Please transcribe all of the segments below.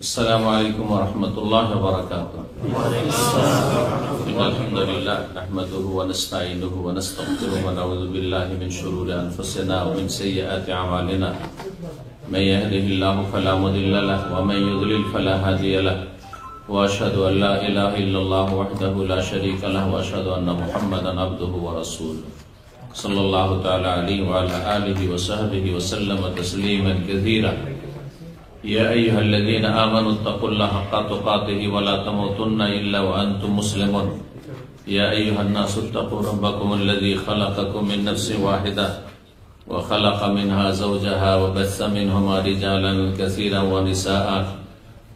السلام عليكم ورحمة الله وبركاته. إن الحمد لله نحمده ونستعينه ونستغفره ونعوذ بالله من شرور أنفسنا ومن سيئات أعمالنا. من يهده الله فلا مضل له ومن يضلل فلا هادي له. وأشهد أن لا إله إلا الله وحده لا شريك له وأشهد أن محمدا عبده ورسوله صلى الله تعالى عليه وعلى آله وصحبه وسلم تسليما كثيرا. يا أيها الذين آمنوا اتقوا الله حق تقاته ولا تموتن إلا وأنتم مسلمون. يا أيها الناس اتقوا ربكم الذي خلقكم من نفس واحدة وخلق منها زوجها وبث منهما رجالا كثيرا ونساء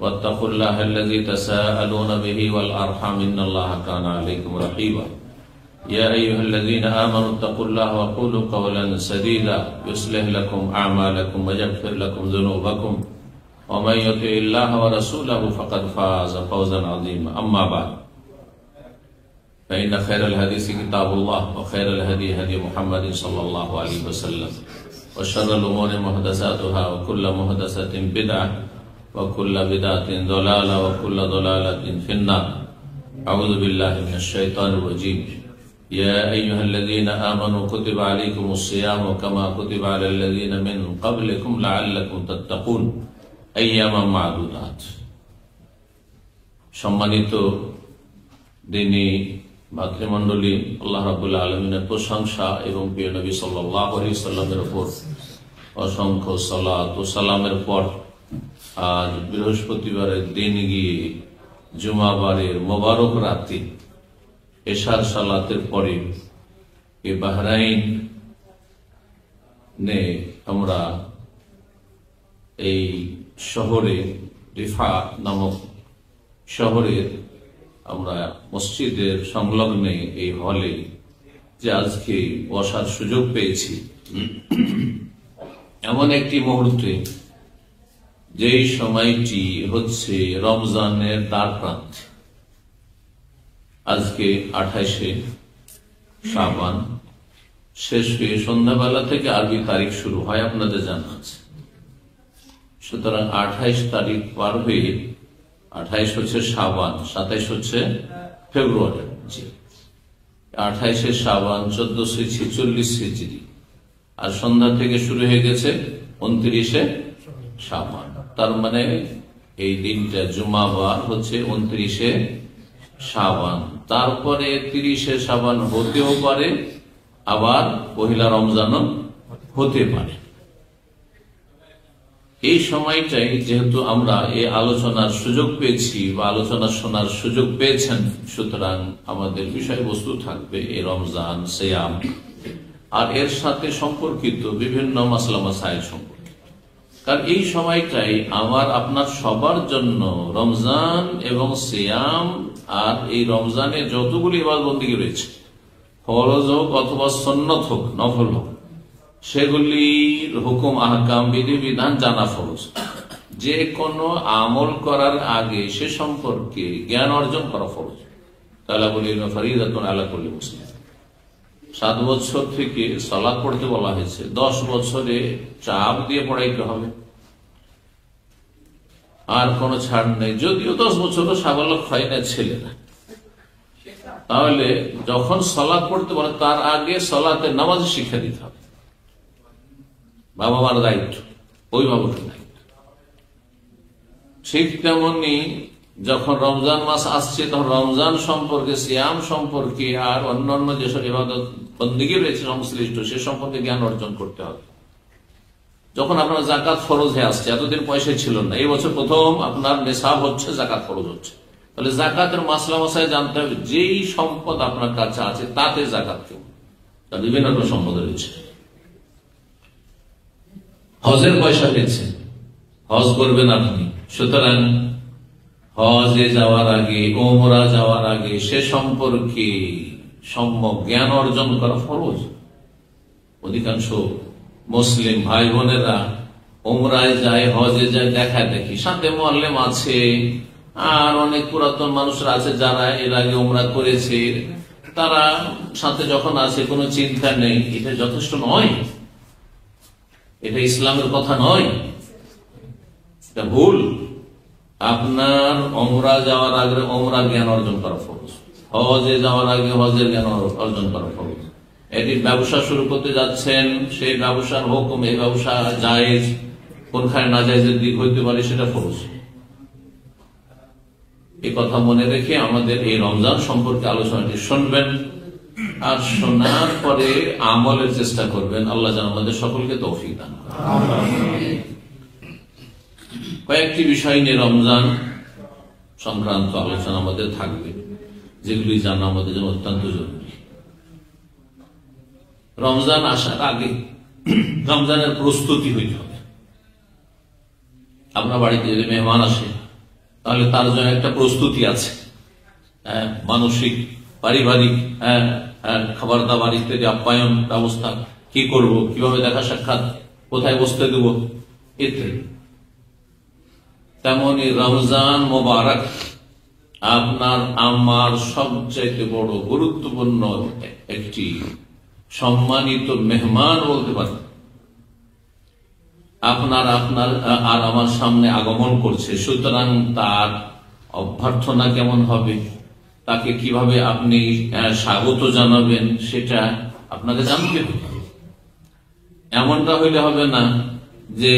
واتقوا الله الذي تساءلون به والأرحام إن الله كان عليكم رقيبا. يا أيها الذين آمنوا اتقوا الله وقولوا قولا سديدا يصلح لكم أعمالكم ويغفر لكم ذنوبكم ومن يطع الله ورسوله فقد فاز فوزا عظيما. أما بعد فإن خير الحديث كتاب الله وخير الهدي هدي محمد صلى الله عليه وسلم وشر الأمور محدثاتها وكل محدثة بدعة وكل بدعة ضلالة وكل ضلالة في النار. أعوذ بالله من الشيطان الرجيم. يا أيها الذين آمنوا كتب عليكم الصيام كما كتب على الذين من قبلكم لعلكم تتقون أياما معدودات. সম্মানিত দিনী ভাতৃমণ্ডলী, আল্লাহ রাব্বুল আলামিনের প্রশংসা এবং প্রিয় নবী সাল্লাল্লাহু আলাইহি ওয়াসাল্লামের উপর অসংখ্য সালাত ও সালামের পর আজ বৃহস্পতিবারের দিন গিয়ে জুমাবারের মোবারক রাতে এশার সালাতের পরে বাহরাইন নে আমরা এই শহরে রিফা নামক শহরের আমরা মসজিদের সংলগ্নে এই হলে যে আজকে বসার সুযোগ পেয়েছি, এমন একটি মুহূর্তে যেই সময়টি হচ্ছে রমজানের দ্বার প্রান্তে। আজকে 28শে শাবান শেষ হয়ে সন্ধ্যাবেলা থেকে আরবি তারিখ শুরু হয়, আপনাদের জানা আছে। সুতরাং 28 তারিখ পার হয়ে 28 হচ্ছে শাবান, 27 হচ্ছে ফেব্রুয়ারি। 28শে শাবান 1446 হিজরি, আর সন্ধ্যা থেকে শুরু হয়ে গেছে 29শে শাবান। তার মানে এই দিনটা জুমাবার হচ্ছে 29শে শাবান, তারপরে 30শে শাবান হতেও পারে, আবার পহিলা রমজানও হতে পারে। এই সময়টাই যেহেতু আমরা এই আলোচনার সুযোগ পেয়েছি বা আলোচনা শোনার সুযোগ পেয়েছেন, সুতরাং আমাদের বিষয়বস্তু থাকবে এই রমজান, সিয়াম আর এর সাথে সম্পর্কিত বিভিন্ন মাসলা মাসাইল সম্পর্কে। কারণ এই সময়টাই আমার আপনার সবার জন্য রমজান এবং সিয়াম আর এই রমজানে যতগুলি ইবাদতবন্দেগী রয়েছে, ফরজ হোক অথবা সুন্নত হোক, নফল হোক, সেগুলির হুকুম আহকাম বিধি বিধান জানা ফরজ। যে কোনো আমল করার আগে সে সম্পর্কে জ্ঞান অর্জন করা ফরজ। তালাবুল ইলম ফরিদাতুন আলা কুল্লি মুসলিম। 7 বছর থেকে সালাত পড়তে বলা হয়েছে, 10 বছরে চাপ দিয়ে পড়াইতে হবে, আর কোনো ছাড় নেই। যদিও 10 বছরও সাবালক হয় না ছেলেরা, তাহলে যখন সালাত পড়তে বলে তার আগে সালাতের নামাজ শিক্ষা দিতে হবে। বাবা মার দায়িত্ব, অভিভাবকের দায়িত্ব। ঠিক তেমনি যখন রমজান মাস আসছে তখন রমজান সম্পর্কে, সিয়াম সম্পর্কে আর অন্যান্য যেসব ইবাদত বন্দেগী রয়েছে সংশ্লিষ্ট, সে সম্পর্কে জ্ঞান অর্জন করতে হবে। যখন আপনার জাকাত ফরজ হয়ে আসছে, এতদিন পয়সা ছিল না, এই বছর প্রথম আপনার নেশাব হচ্ছে, জাকাত ফরজ হচ্ছে, তাহলে জাকাতের মাসলা মাসায় জানতে হবে যেই সম্পদ আপনার কাছে আছে তাতে জাকাত কেউ। তার বিভিন্ন রকম সম্পদ রয়েছে। হজের পয়সা পেয়েছে, হজ করবেন আপনি, সুতরাং হজে যাওয়ার আগে, ওমরা যাওয়ার আগে সে সম্পর্কে সম্যক জ্ঞান অর্জন করা ফরজ। অধিকাংশ মুসলিম ভাই বোনেরা ওমরায় যায়, হজে যায়, দেখা দেখি, সাথে মোয়াল্লেম আছে আর অনেক পুরাতন মানুষরা আছে যারা এর আগে ওমরা করেছে, তারা সাথে যখন আছে কোনো চিন্তা নেই। এটা যথেষ্ট নয়, এটা ইসলামের কথা নয়, এটা ভুল। আপনার ওমরা যাওয়ার আগে ওমরার জ্ঞান অর্জন করা ফরজ, হজে যাওয়ার আগে হজের জ্ঞান অর্জন করা ফরজ। এটি ব্যবসা শুরু করতে যাচ্ছেন, সেই ব্যবসার হুকুম, এই ব্যবসা জায়েজ কোনখানে না জায়েজের দিক হইতে পারে সেটা ফরজ। এই কথা মনে রেখে আমাদের এই রমজান সম্পর্কে আলোচনাটি শুনবেন, আর শোনার পরে আমলের চেষ্টা করবেন। আল্লাহ যেন আমাদের সকলকে তৌফিক দান করেন। কয়েকটি বিষয় নিয়ে রমজান সংক্রান্ত আলোচনা আমাদের থাকবে, যেগুলি জানা আমাদের জন্য অত্যন্ত জরুরি। রমজান আসার আগে রমজানের প্রস্তুতি হইতে হবে। আপনার বাড়িতে যদি মেহমান আসে, তাহলে তার জন্য একটা প্রস্তুতি আছে, মানসিক, পারিবারিক, খাবার দাবার ইত্যাদি, আপ্যায়ন ব্যবস্থা কি করব, কিভাবে দেখা সাক্ষাৎ, কোথায় বসতে দেব ইত্যাদি। তেমনি রমজান মোবারক আপনার আমার সবচাইতে বড় গুরুত্বপূর্ণ একটি সম্মানিত মেহমান বলতে পারেন। আপনার আর আমার সামনে আগমন করছে, সুতরাং তার অভ্যর্থনা কেমন হবে, তাকে কিভাবে আপনি স্বাগত জানাবেন, সেটা আপনাকে জানতে হবে। এমনটা হইলে হবে না যে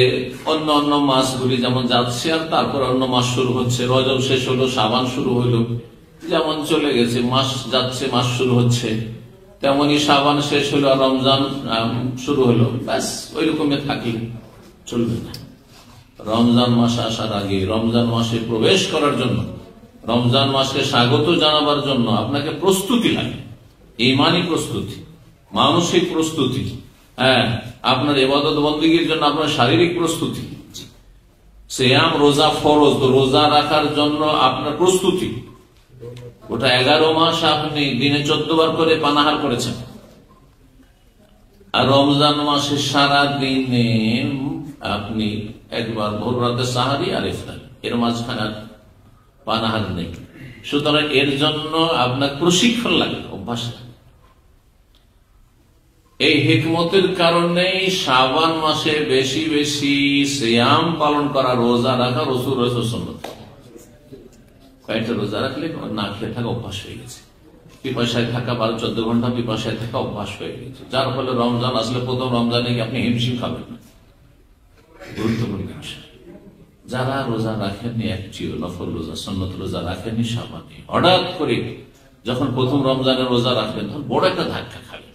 অন্য মাসগুলি যেমন যাচ্ছে আর তারপর অন্য মাস শুরু হচ্ছে, রজব শেষ হলো, শাবান শুরু হইলো, যেমন চলে গেছে, মাস যাচ্ছে মাস শুরু হচ্ছে, তেমনি শাবান শেষ হলো আর রমজান শুরু হলো, ব্যাস ওই রকমই থাকলে চলবে না। রমজান মাস আসার আগে, রমজান মাসে প্রবেশ করার জন্য, রমজান মাসকে স্বাগত জানাবার জন্য আপনাকে প্রস্তুতি লাগে। ঈমানি প্রস্তুতি, মানসিক প্রস্তুতি, আপনার ইবাদত বন্দেগীর জন্য আপনার শারীরিক প্রস্তুতি। সিয়াম রোজা ফরজ, তো রোজা রাখার জন্য আপনার প্রস্তুতি। ওটা 11 মাস আপনি দিনে 14 বার করে পানাহার করেছেন, আর রমজান মাসে সারা দিনে আপনি একবার ভোর রাতে সাহারি আর ইফতার, এর মাঝখানে পানাহার নেই। সুতরাং এর জন্য আপনার প্রশিক্ষণ লাগে, অভ্যাস লাগে। এই হিকমতের কারণেই শাবান মাসে বেশি বেশি সিয়াম পালন করা, রোজা রাখা রাসূল সুন্নাত। কয়েকটা রোজা রাখলে না খেয়ে থাকা অভ্যাস হয়ে গেছে, পিপাসায় থাকা 12-14 ঘন্টা পিপাসায় থাকা অভ্যাস হয়ে গেছে, যার ফলে রমজান আসলে প্রথম রমজানে আপনি হিমশিম খাবেন না। গুরুত্বপূর্ণ বিষয়, যারা রোজা রাখেননি, একটিও নফল রোজা, সুন্নত রোজা রাখেননি শাবানে, হঠাৎ করে যখন প্রথম রমজানে রোজা রাখবেন তখন বড় একটা ধাক্কা খাবেন।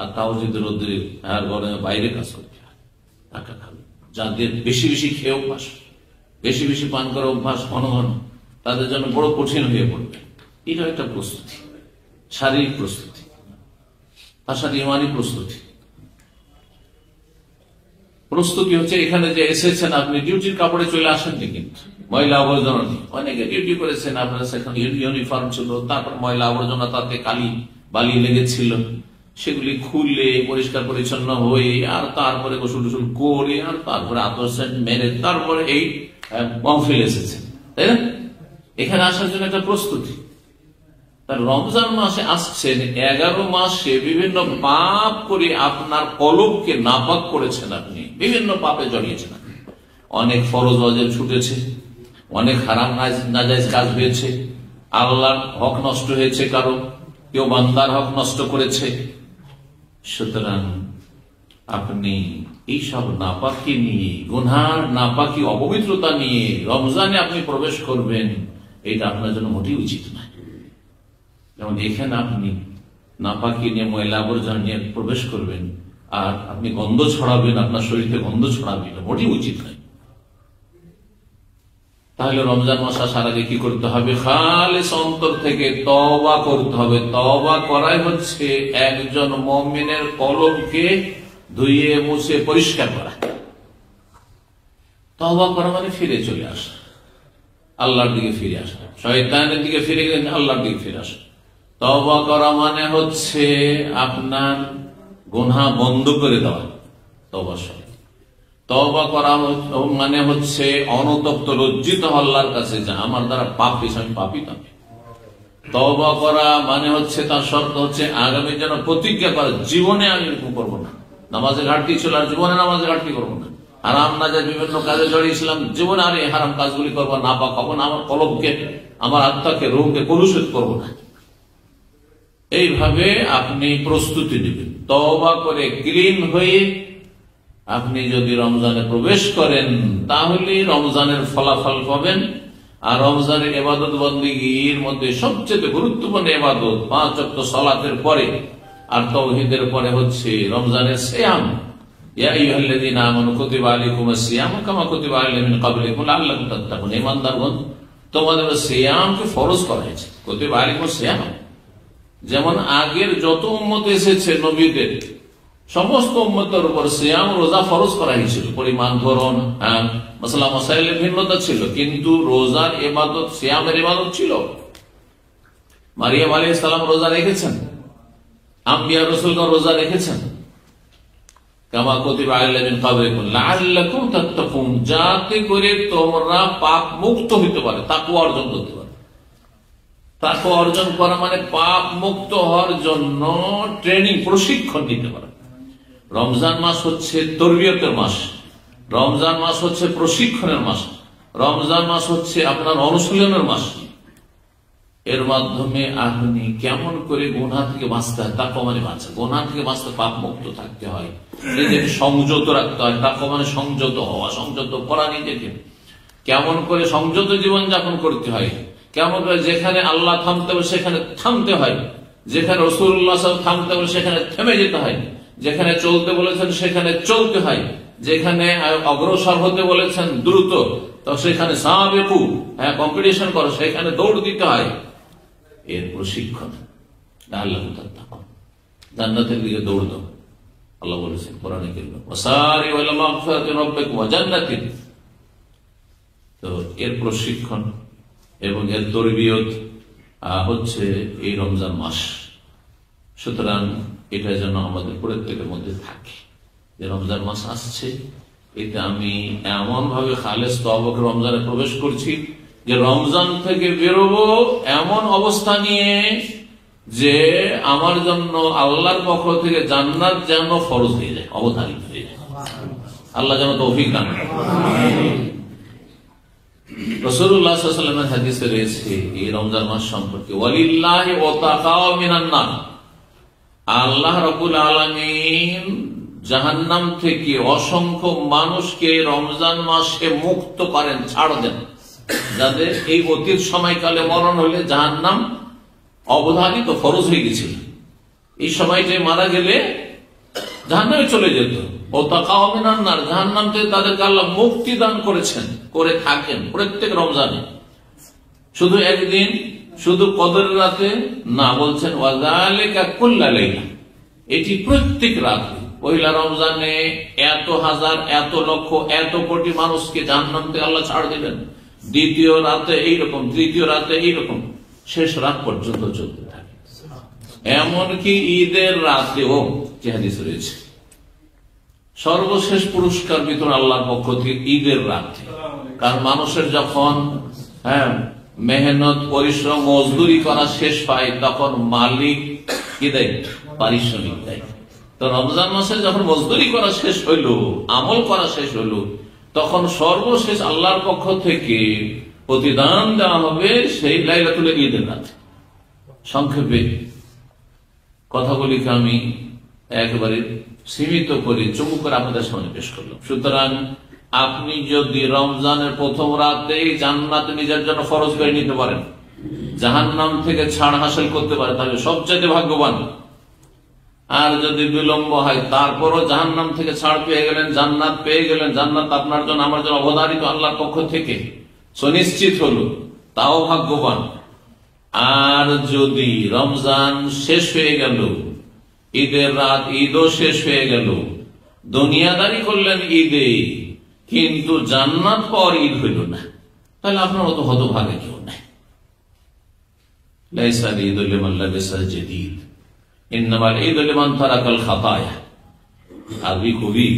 আর তাও যদি রোদ্রে গরমে বাইরে কাজ করতে হয়, ধাক্কা খাবেন। যাদের বেশি বেশি খেয়ে অভ্যাস, বেশি বেশি পান করে অভ্যাস ঘন ঘন, তাদের জন্য বড় কঠিন হয়ে পড়বে। এটা একটা প্রস্তুতি, শারীরিক প্রস্তুতি, তার সাথে ইমানি প্রস্তুতি। প্রস্তুতি হচ্ছে এখানে যে এসেছেন, আপনি ডিউটির কাপড়ে চলে আসেননি, কিন্তু ময়লা আবর্জনা নেই। অনেকে ডিউটি করেছেন, আপনার সেখানে ইউনিফর্ম ছিল, তারপর ময়লা আবর্জনা, তাতে বালি লেগেছিল, সেগুলি খুলে পরিষ্কার পরিচ্ছন্ন হয়ে, আর তারপরে গোসল টুসল করে, আর তারপরে আতর সেন্ট মেরে, তারপরে এই মাহফিল এসেছেন, তাই না? এখানে আসার জন্য একটা প্রস্তুতি। তার রমজান মাসে আসছেন, 11 মাসে বিভিন্ন পাপ করে আপনার কলবকে নাপাক করেছেন, আপনি বিভিন্ন পাপে জড়িয়েছেন। অনেক ফরজ ওয়াজিব ছুটেছে, অনেক হারাম নাজায়েজ কাজ হয়েছে, আল্লাহর হক নষ্ট হয়েছে, কারো কেউ বান্দার হক নষ্ট করেছে। সুতরাং আপনি এইসব নাপাকি নিয়ে, গুনার নাপাকি, অপবিত্রতা নিয়ে রমজানে আপনি প্রবেশ করবেন, এটা আপনার জন্য মোটেই উচিত নয়। যেমন এখানে আপনি নাপাকি নিয়ে, ময়লা আবর্জনা নিয়ে প্রবেশ করবেন, আর আপনি গন্ধ ছড়াবেন, আপনার শরীরে গন্ধ ছড়াবেন, এটা মোটেই উচিত নয়। তাহলে রমজান মাস আসার আগে কি করতে হবে? খালিস অন্তর থেকে তওবা করতে হবে। তওবা করাই হচ্ছে একজন মুমিনের কলবকে ধুয়ে মুছে পরিষ্কার করা। তওবা করা মানে ফিরে চলে আসা, আল্লাহর দিকে ফিরে আসা, শয়তানের দিকে ফিরে গেলে আল্লাহর দিকে ফিরে আসা। তওবা করা মানে হচ্ছে আপনার গুনাহ বন্ধ করে দেওয়া, তওবা সহ। তওবা করা মানে হচ্ছে অনতপ্ত লজ্জিত আল্লাহর কাছে, যা আমার দ্বারা পাপ হয়েছে, আমি পাপী নই। তওবা করা মানে হচ্ছে, তার শর্ত হচ্ছে আগামী যেন প্রতিজ্ঞা করা, জীবনে আমি এরকম করবো না। নামাজে ঘাটতি ছিল, আর জীবনে নামাজে ঘাটতি করবো না। হারাম না যায় বিভিন্ন কাজে জড়িয়েছিলাম, জীবনে আর এই হারাম কাজগুলি করবো না, পাক হবো না, আমার কলবকে, আমার আত্মাকে, রূহকে কলুষিত করবো না। এইভাবে আপনি প্রস্তুতি নেবেন, তওবা করে ক্লিন হয়ে আপনি যদি রমজানে প্রবেশ করেন তাহলে রমজানের ফলাফল পাবেন। আর রমজানের ইবাদত বন্দেগীর মধ্যে সবচেয়ে গুরুত্বপূর্ণ ইবাদত 5 ওয়াক্ত সালাতের পরে আর তাওহীদের পরে হচ্ছে রমজানের সিয়াম। ইয়া আইয়ুহাল্লাযীনা আমানু কুতিবা আলাইকুমুস সিয়ামু কামা কুতিবা আলাল মিন ক্বাবলিকুম লাআল্লাকুম তাত্তাকুন। ঈমানদারগণ, তোমাদের সিয়ামকে ফরজ করা হয়েছে। কুতিবা আলাইকুমুস সিয়াম, যেমন আগের যত উম্মত এসেছে নবীদের সমস্ত উম্মতের উপর সিয়াম রোজা ফরজ করা হয়েছিল। পরিমাণ, ধরন, মাসলা মাসাইলের ভিন্নতা ছিল, কিন্তু রোজার ইবাদত, সিয়ামের ইবাদত ছিল। মারিয়াম আলাইহিস সালাম রোজা রেখেছেন, আম্বিয়া রাসূলগণ রোজা রেখেছেন। কামা কুতিবা আলাল মিন ক্বাবলিকুম লাআল্লাকুম তাত্তাকুন, যাতে করে তোমরা পাপ মুক্ত হতে পারে, তাকওয়া অর্জন করতে পারে। তাকওয়া অর্জন করা মানে পাপ মুক্ত হওয়ার জন্য ট্রেনিং, প্রশিক্ষণ নিতে পারে। রমজান মাস হচ্ছে তরবিয়তের মাস, রমজান মাস হচ্ছে প্রশিক্ষণের মাস, রমজান মাস হচ্ছে আপনার অনুশীলনের মাস। এর মাধ্যমে আপনি কেমন করে গুনাহ থেকে বাঁচতে হয়, তাকওয়া মানে বাঁচা, গুনাহ থেকে বাঁচতে পাপ মুক্ত থাকতে হয়, নিজেকে সংযত রাখতে হয়। তাকওয়া মানে সংযত হওয়া, সংযত করা নিজেকে। কেমন করে সংযত জীবন যাপন করতে হয়, কেমন করে যেখানে আল্লাহ থামতে হবে সেখানে থামতে হয়, যেখানে রাসূলুল্লাহ সাল্লাল্লাহু আলাইহি ওয়াসাল্লাম থামতে হবে সেখানে থেমে যেতে হয়, যেখানে চলতে বলেছেন সেখানে চলতে হয়, যেখানে অগ্রসর হতে বলেছেন দ্রুত তো সেখানে সাবিকু, কম্পিটিশন করো, সেখানে দৌড় দিতে হয়। এর প্রশিক্ষণ। লাআল্লাকুম তাত্তাকুন, জান্নাতের দিকে দৌড় দাও, আল্লাহ বলেছেন কোরআনে কারীমে, ওয়াসারিউ ইলা মাগফিরাতি রাব্বিকুম ওয়া জান্নাতিন। তো এর প্রশিক্ষণ এবং এর তরবিয়ত হচ্ছে এই রমজান মাস। সুতরাং এটা যেন আমাদের প্রত্যেকের মধ্যে থাকে যে রমজান মাস আসছে, এটা আমি এমন ভাবে খালেস তওবা করে রমজানে প্রবেশ করছি যে রমজান থেকে বেরোবো এমন অবস্থা নিয়ে যে আমার জন্য আল্লাহর পক্ষ থেকে জান্নাত যেন ফরজ হয়ে যায়, অবধারিত হয়ে যায়। আল্লাহ যেন তৌফিক দান করেন। রাসূলুল্লাহ সাল্লাল্লাহু আলাইহি ওয়াসাল্লামের হাদিসে রয়েছে এই রমজান মাস সম্পর্কে, ওয়ালিল্লাহি ওয়াতাকাও মিনান নার, আল্লাহ রাব্বুল আলামিন জাহান্নাম থেকে অসংখ্য মানুষকে রমজান মাসে মুক্ত করেন, ছাড় দেন, যাদের এই অতীত সময়কালে মরণ হলে জাহান্নাম অবধারিত ফরজ হয়ে গেছিল, এই সময়টায় মারা গেলে জাহান্নামে চলে যেত। ওয়াতাকাও মিনান নার, জাহান্নাম থেকে তাদেরকে আল্লাহ মুক্তি দান করেছেন, করে থাকেন প্রত্যেক রমজানে। শুধু একদিন, শুধু কদরের রাতে না, বলছেন ওয়াযালিকা কুল্লা লাইলা, এটি প্রত্যেক রাতে। পয়লা রমজানে এত হাজার, এত লক্ষ, এত কোটি মানুষকে জাহান্নাম থেকে আল্লাহ ছাড় দিবেন, দ্বিতীয় রাতে এইরকম, তৃতীয় রাতে এইরকম, শেষ রাত পর্যন্ত চলতে থাকে। এমনকি ঈদের রাতেও যে হাদিস রয়েছে, সর্বশেষ পুরস্কার বিতরণ আল্লাহর পক্ষ থেকে ঈদের রাতে। কারণ মানুষের যখন মেহনত, পরিশ্রম, মজদুরি করা শেষ পায় তখন মালিক কি দেয়? পারিশ্রমিক দেয়। তো রমজান মাসে যখন মজদুরি করা শেষ হইল, আমল করা শেষ হইল, তখন সর্বশেষ আল্লাহর পক্ষ থেকে প্রতিদান দেওয়া হবে সেই লাইলাতুল ঈদের রাতে। সংক্ষেপে কথাগুলিকে আমি একেবারে সীমিত করে চুমু করে আপনাদের সামনে পেশ করলাম। সুতরাং আপনি যদি রমজানের প্রথম রাতেই জান্নাত নিজের জন্য ফরজ করে নিতে পারেন, জাহান্নাম থেকে ছাড় হাসিল করতে পারেন, তাহলে সবচেয়ে ভাগ্যবান। আর যদি বিলম্ব হয় তারপরও জাহান্নাম থেকে ছাড় পেয়ে গেলেন, জান্নাত পেয়ে গেলেন, জান্নাত আপনার জন্য আমার জন্য অবধারিত আল্লাহর পক্ষ থেকে সুনিশ্চিত হলো, তাও ভাগ্যবান। আর যদি রমজান শেষ হয়ে গেল, ঈদের রাত, ঈদও শেষ হয়ে গেল, দুনিয়াদারি করলেন ঈদে, কিন্তু জান্নাত পাওয়ার ঈদ হইল না, তাহলে আপনার মতো হতভাগে কেউ নাই। লাইসাল ঈদু লিমান লাবিসা জাদীদ, ইন্নামাল ঈদু লিমান তারাকাল খাতায়া। আরবি কবি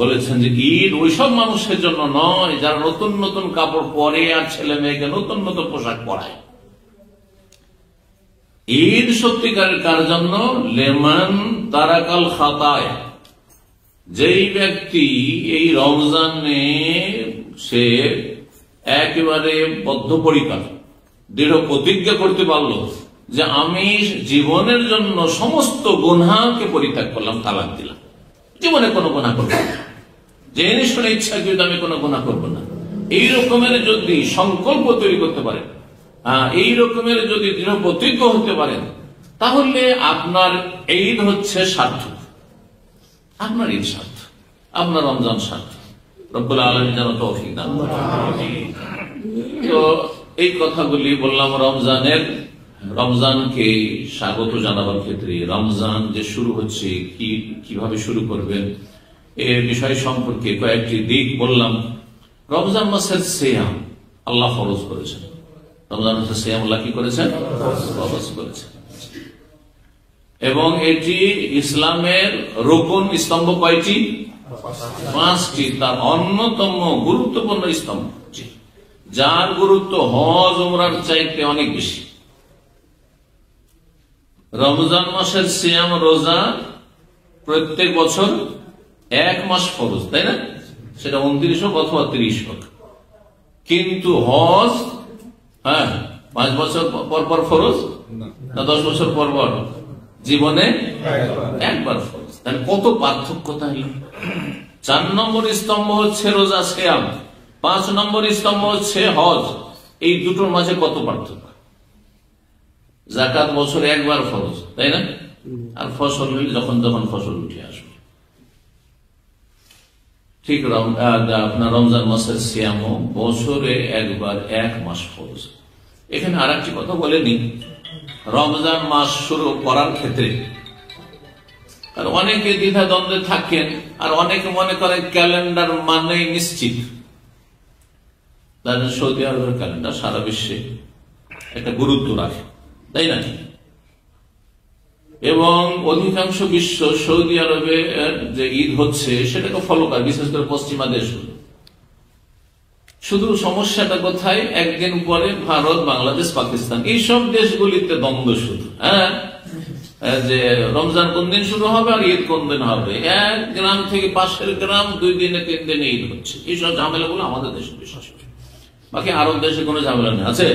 বলেছেন যে ঈদ ওইসব মানুষের জন্য নয় যারা নতুন নতুন কাপড় পরে আর ছেলে মেয়েকে নতুন নতুন পোশাক পরায়। ঈদ সত্যিকারের কার জন্য? লিমান তারাকাল খাতায়া, যেই ব্যক্তি এই রমজানে সে একেবারে বদ্ধপরিকর দৃঢ় প্রতিজ্ঞা করতে পারলো যে আমি জীবনের জন্য সমস্ত গুনাহকে পরিত্যাগ করলাম, তালাক দিলাম, জীবনে কোনো গুনাহ করবো না, জেনে শুনে ইচ্ছা কিন্তু আমি কোনো গুনাহ করবো না, এই রকমের যদি সংকল্প তৈরি করতে পারেন, এই রকমের যদি দৃঢ় প্রতিজ্ঞ হতে পারেন, তাহলে আপনার ঈদ হচ্ছে সার্থক, আপনার ঈদ সার্থক, আপনার রমজান সার্থক। রব্বুল আলামিন যেন তৌফিক দান করেন। তো এই কথাগুলি বললাম রমজানকে স্বাগত জানাবার ক্ষেত্রে। রমজান যে শুরু হচ্ছে, কিভাবে শুরু করবেন এর বিষয় সম্পর্কে কয়েকটি দিক বললাম। রমজান মাসের সিয়াম আল্লাহ ফরজ করেছেন, রমজান মাসের সিয়াম আল্লাহ কি করেছেন? ফরজ করেছেন। এবং এটি ইসলামের রুকন স্তম্ভ কয়টি? 5টি। তার অন্যতম গুরুত্বপূর্ণ স্তম্ভ, যার গুরুত্ব হজ উমরার চাইতে অনেক বেশি। রমজান মাসের সিয়াম রোজা প্রত্যেক বছর 1 মাস ফরজ, তাই না? সেটা 29 হোক অথবা 30 হোক। কিন্তু হজ 5 বছর পর পর ফরজ না 10 বছর পর পর? জীবনে একবার ফরজ। তাহলে কত পার্থক্য! তাহলে 4 নম্বর স্তম্ভ হচ্ছে রোজা সিয়াম, 5 নম্বর স্তম্ভ হচ্ছে হজ। এই দুটোর মাঝে কত পার্থক্য! যাকাত বছরে একবার ফরজ, তাই না? আর ফসল হলে যখন যখন ফসল উঠে আসবে। ঠিক আপনার রমজান মাসের সিয়ামও বছরে একবার 1 মাস ফরজ। এখানে আর একটি কথা বলেনি, রমজান মাস শুরু করার ক্ষেত্রে আর অনেকে দ্বিধা দ্বন্দ্বে থাকেন, আর অনেকে মনে করে ক্যালেন্ডার মানে নিশ্চিত। সৌদি আরবের ক্যালেন্ডার সারা বিশ্বে একটা গুরুত্ব রাখে, তাই না? এবং অধিকাংশ বিশ্ব সৌদি আরবে যে ঈদ হচ্ছে সেটাকে ফলো করে, বিশেষ করে পশ্চিমা দেশগুলো। শুধু সমস্যাটা কোথায়? একদিন পরে ভারত, বাংলাদেশ, পাকিস্তান এইসব দেশগুলিতে দ্বন্দ্ব শুধু। যে রমজান কোন দিন শুরু হবে আর ঈদ কোন দিন হবে। এক গ্রাম থেকে পাশের গ্রাম 2 দিনে 3 দিনে ঈদ হচ্ছে। এইসব ঝামেলাগুলো আমাদের দেশে বিশেষ করে, বাকি আরব দেশে কোনো ঝামেলা নেই। আছে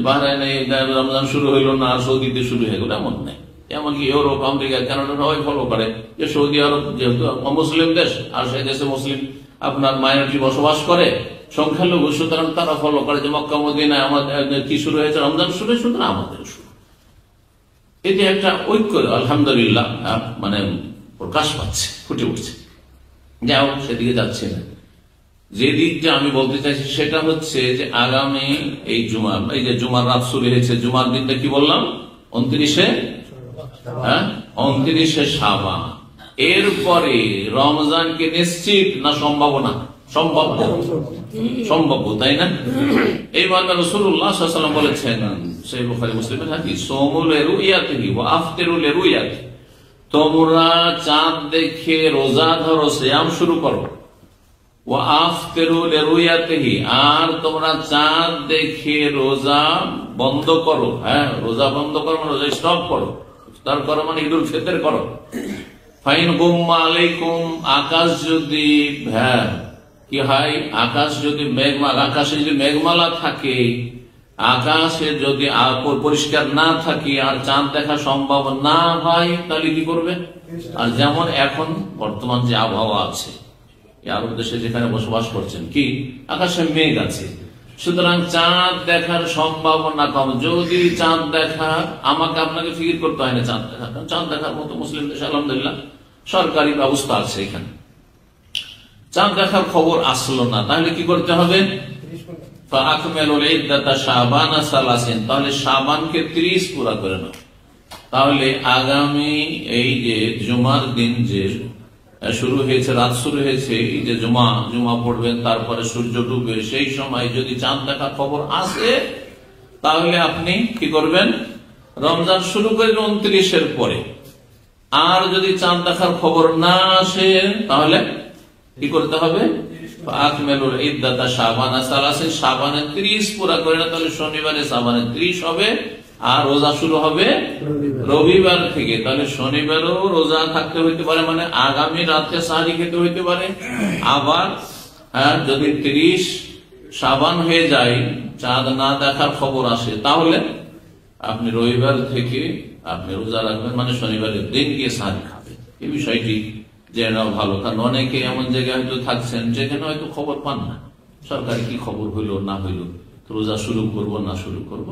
বাহরাইনে রমজান শুরু হইল না আর সৌদিতে শুরু হয়ে গেল, এমন নেই। এমনকি ইউরোপ, আমেরিকা, কানাডা সবাই ফলো করে যে সৌদি আরব যেহেতু অমুসলিম দেশ, আর সেই দেশে মুসলিম আপনার মাইনরিটি বসবাস করে, সংখ্যালঘু, সুতরাং তারা ফলো করে যে মক্কা মদিনায় আমাদের কি শুরু হয়েছে, রমজান শুরু হয়েছে, সুতরাং আমাদের শুরু। এটি একটা ঐক্য আলহামদুলিল্লাহ মানে প্রকাশ পাচ্ছে, ফুটে উঠছে। যাই হোক, সেদিকে যাচ্ছে না। যে দিকটা আমি বলতে চাইছি সেটা হচ্ছে যে আগামী এই জুমার রাত শুরু হয়েছে, জুমার দিনটা কি বললাম? 29শে শাবান। এরপরে রমজানকে নিশ্চিত না সম্ভাবনা? সম্ভাব্য, তাই না? এই মর্মে রাসূলুল্লাহ সাল্লাল্লাহু আলাইহি ওয়াসাল্লাম বলেছেন, সহিহ বুখারী মুসলিমের হাদিস, সোমু লিরুয়াতিহি ওয়া আফতিরু লিরুয়াতিহি। তোমরা চাঁদ দেখে রোজা ধরো, সিয়াম শুরু করো। ওয়া আফতিরু লিরুয়াতিহি, আর তোমরা চাঁদ দেখে রোজা বন্ধ করো। রোজা বন্ধ করো মানে রোজা স্টপ করো, ইফতার করো মানে ঈদুল ফিতর করো। ফাইন গুম্মা আলাইকুম, আকাশ যদি কি হয়, আকাশ যদি আকাশে যদি মেঘমালা থাকে, আকাশে যদি পরিষ্কার না থাকে আর চাঁদ দেখা সম্ভব না হয়, তাহলে কি করবে? আর যেমন এখন বর্তমান যে আবহাওয়া আছে, আরব দেশে যেখানে বসবাস করছেন, কি আকাশে মেঘ আছে, সুতরাং চাঁদ দেখার সম্ভাবনা কম। যদি চাঁদ দেখা, আমাকে আপনাকে ফিকির করতে হয় না চাঁদ দেখা, চাঁদ দেখার মতো মুসলিম দেশে আলহামদুলিল্লাহ সরকারি ব্যবস্থা আছে। এখানে চাঁদ দেখার খবর আসলো না, তাহলে কি করতে হবে? তাহলে শাবানকে 30 পুরা করে নাও। তাহলে আগামী এই যে জুমার দিন যে শুরু হয়েছে, রাত শুরু হয়েছে, এই যে জুমা পড়বেন, তারপরে সূর্য ডুবে, সেই সময় যদি চাঁদ দেখার খবর আসে, তাহলে আপনি কি করবেন? রমজান শুরু করে 29-এর পরে। আর যদি চাঁদ দেখার খবর না আসে, তাহলে কি করতে হবে? শাবানের 30 পুরা করে না, তাহলে শনিবারে শাবানের 30 হবে, আর রোজা শুরু হবে রবিবার থেকে। তাহলে শনিবারও রোজা থাকতে হইতে পারে, মানে আগামী রাতে সাহারি খেতে হইতে পারে। আবার যদি 30 শাবান হয়ে যায়, চাঁদ না দেখার খবর আসে, তাহলে আপনি রবিবার থেকে আপনি রোজা রাখবেন, মানে শনিবারের দিন গিয়ে সাহারি খাবেন। এই বিষয়টি জেনেও ভালো, কারণ অনেকে এমন জায়গায় হয়তো থাকছেন যেখানে হয়তো খবর পান না, সরকারি কি খবর হইলো না হইলো, রোজা শুরু করব না শুরু করব,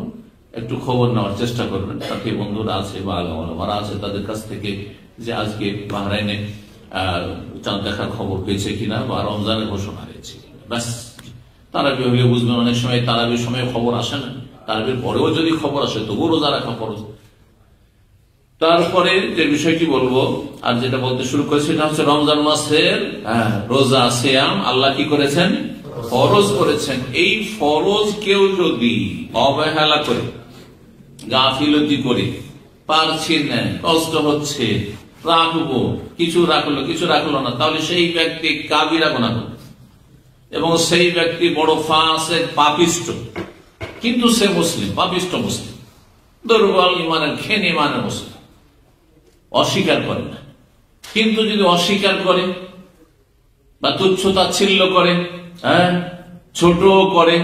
একটু খবর নেওয়ার চেষ্টা করবেন। সাথী বন্ধুরা আছে বা আলেমরা আছে তাদের কাছ থেকে, যে আজকে বাহরাইনে চাঁদ দেখার খবর হয়েছে কিনা বা রমজানের ঘোষণা হয়েছে কিনা, ব্যাস। তারাবি হলে বুঝবেন, অনেক সময় তারাবির সময় খবর আসে না, তারাবির পরেও যদি খবর আসে তবুও রোজা রাখা ফরজ। তারপরে যে বিষয়টি বলবো আর যেটা বলতে শুরু করেছি, সেটা হচ্ছে রমজান মাসের রোজা সিয়াম আল্লাহ কি করেছেন? ফরজ করেছেন। এই ফরজ কেউ যদি অবহেলা করে, গাফিলতি করে, পারছি না, কষ্ট হচ্ছে, রাখবো, কিছু রাখলো না, তাহলে সেই ব্যক্তি কাবিরা গুনাহ করবে এবং সেই ব্যক্তি বড় ফাসিক, পাপিষ্ঠ। কিন্তু সে মুসলিম, পাপিষ্ঠ মুসলিম, দুর্বল ইমানের, ক্ষীণ ইমানের মুসলিম, অস্বীকার করে না। কিন্তু যদি অস্বীকার করে বা তুচ্ছ-তাচ্ছিল্য করে, ছোট করে,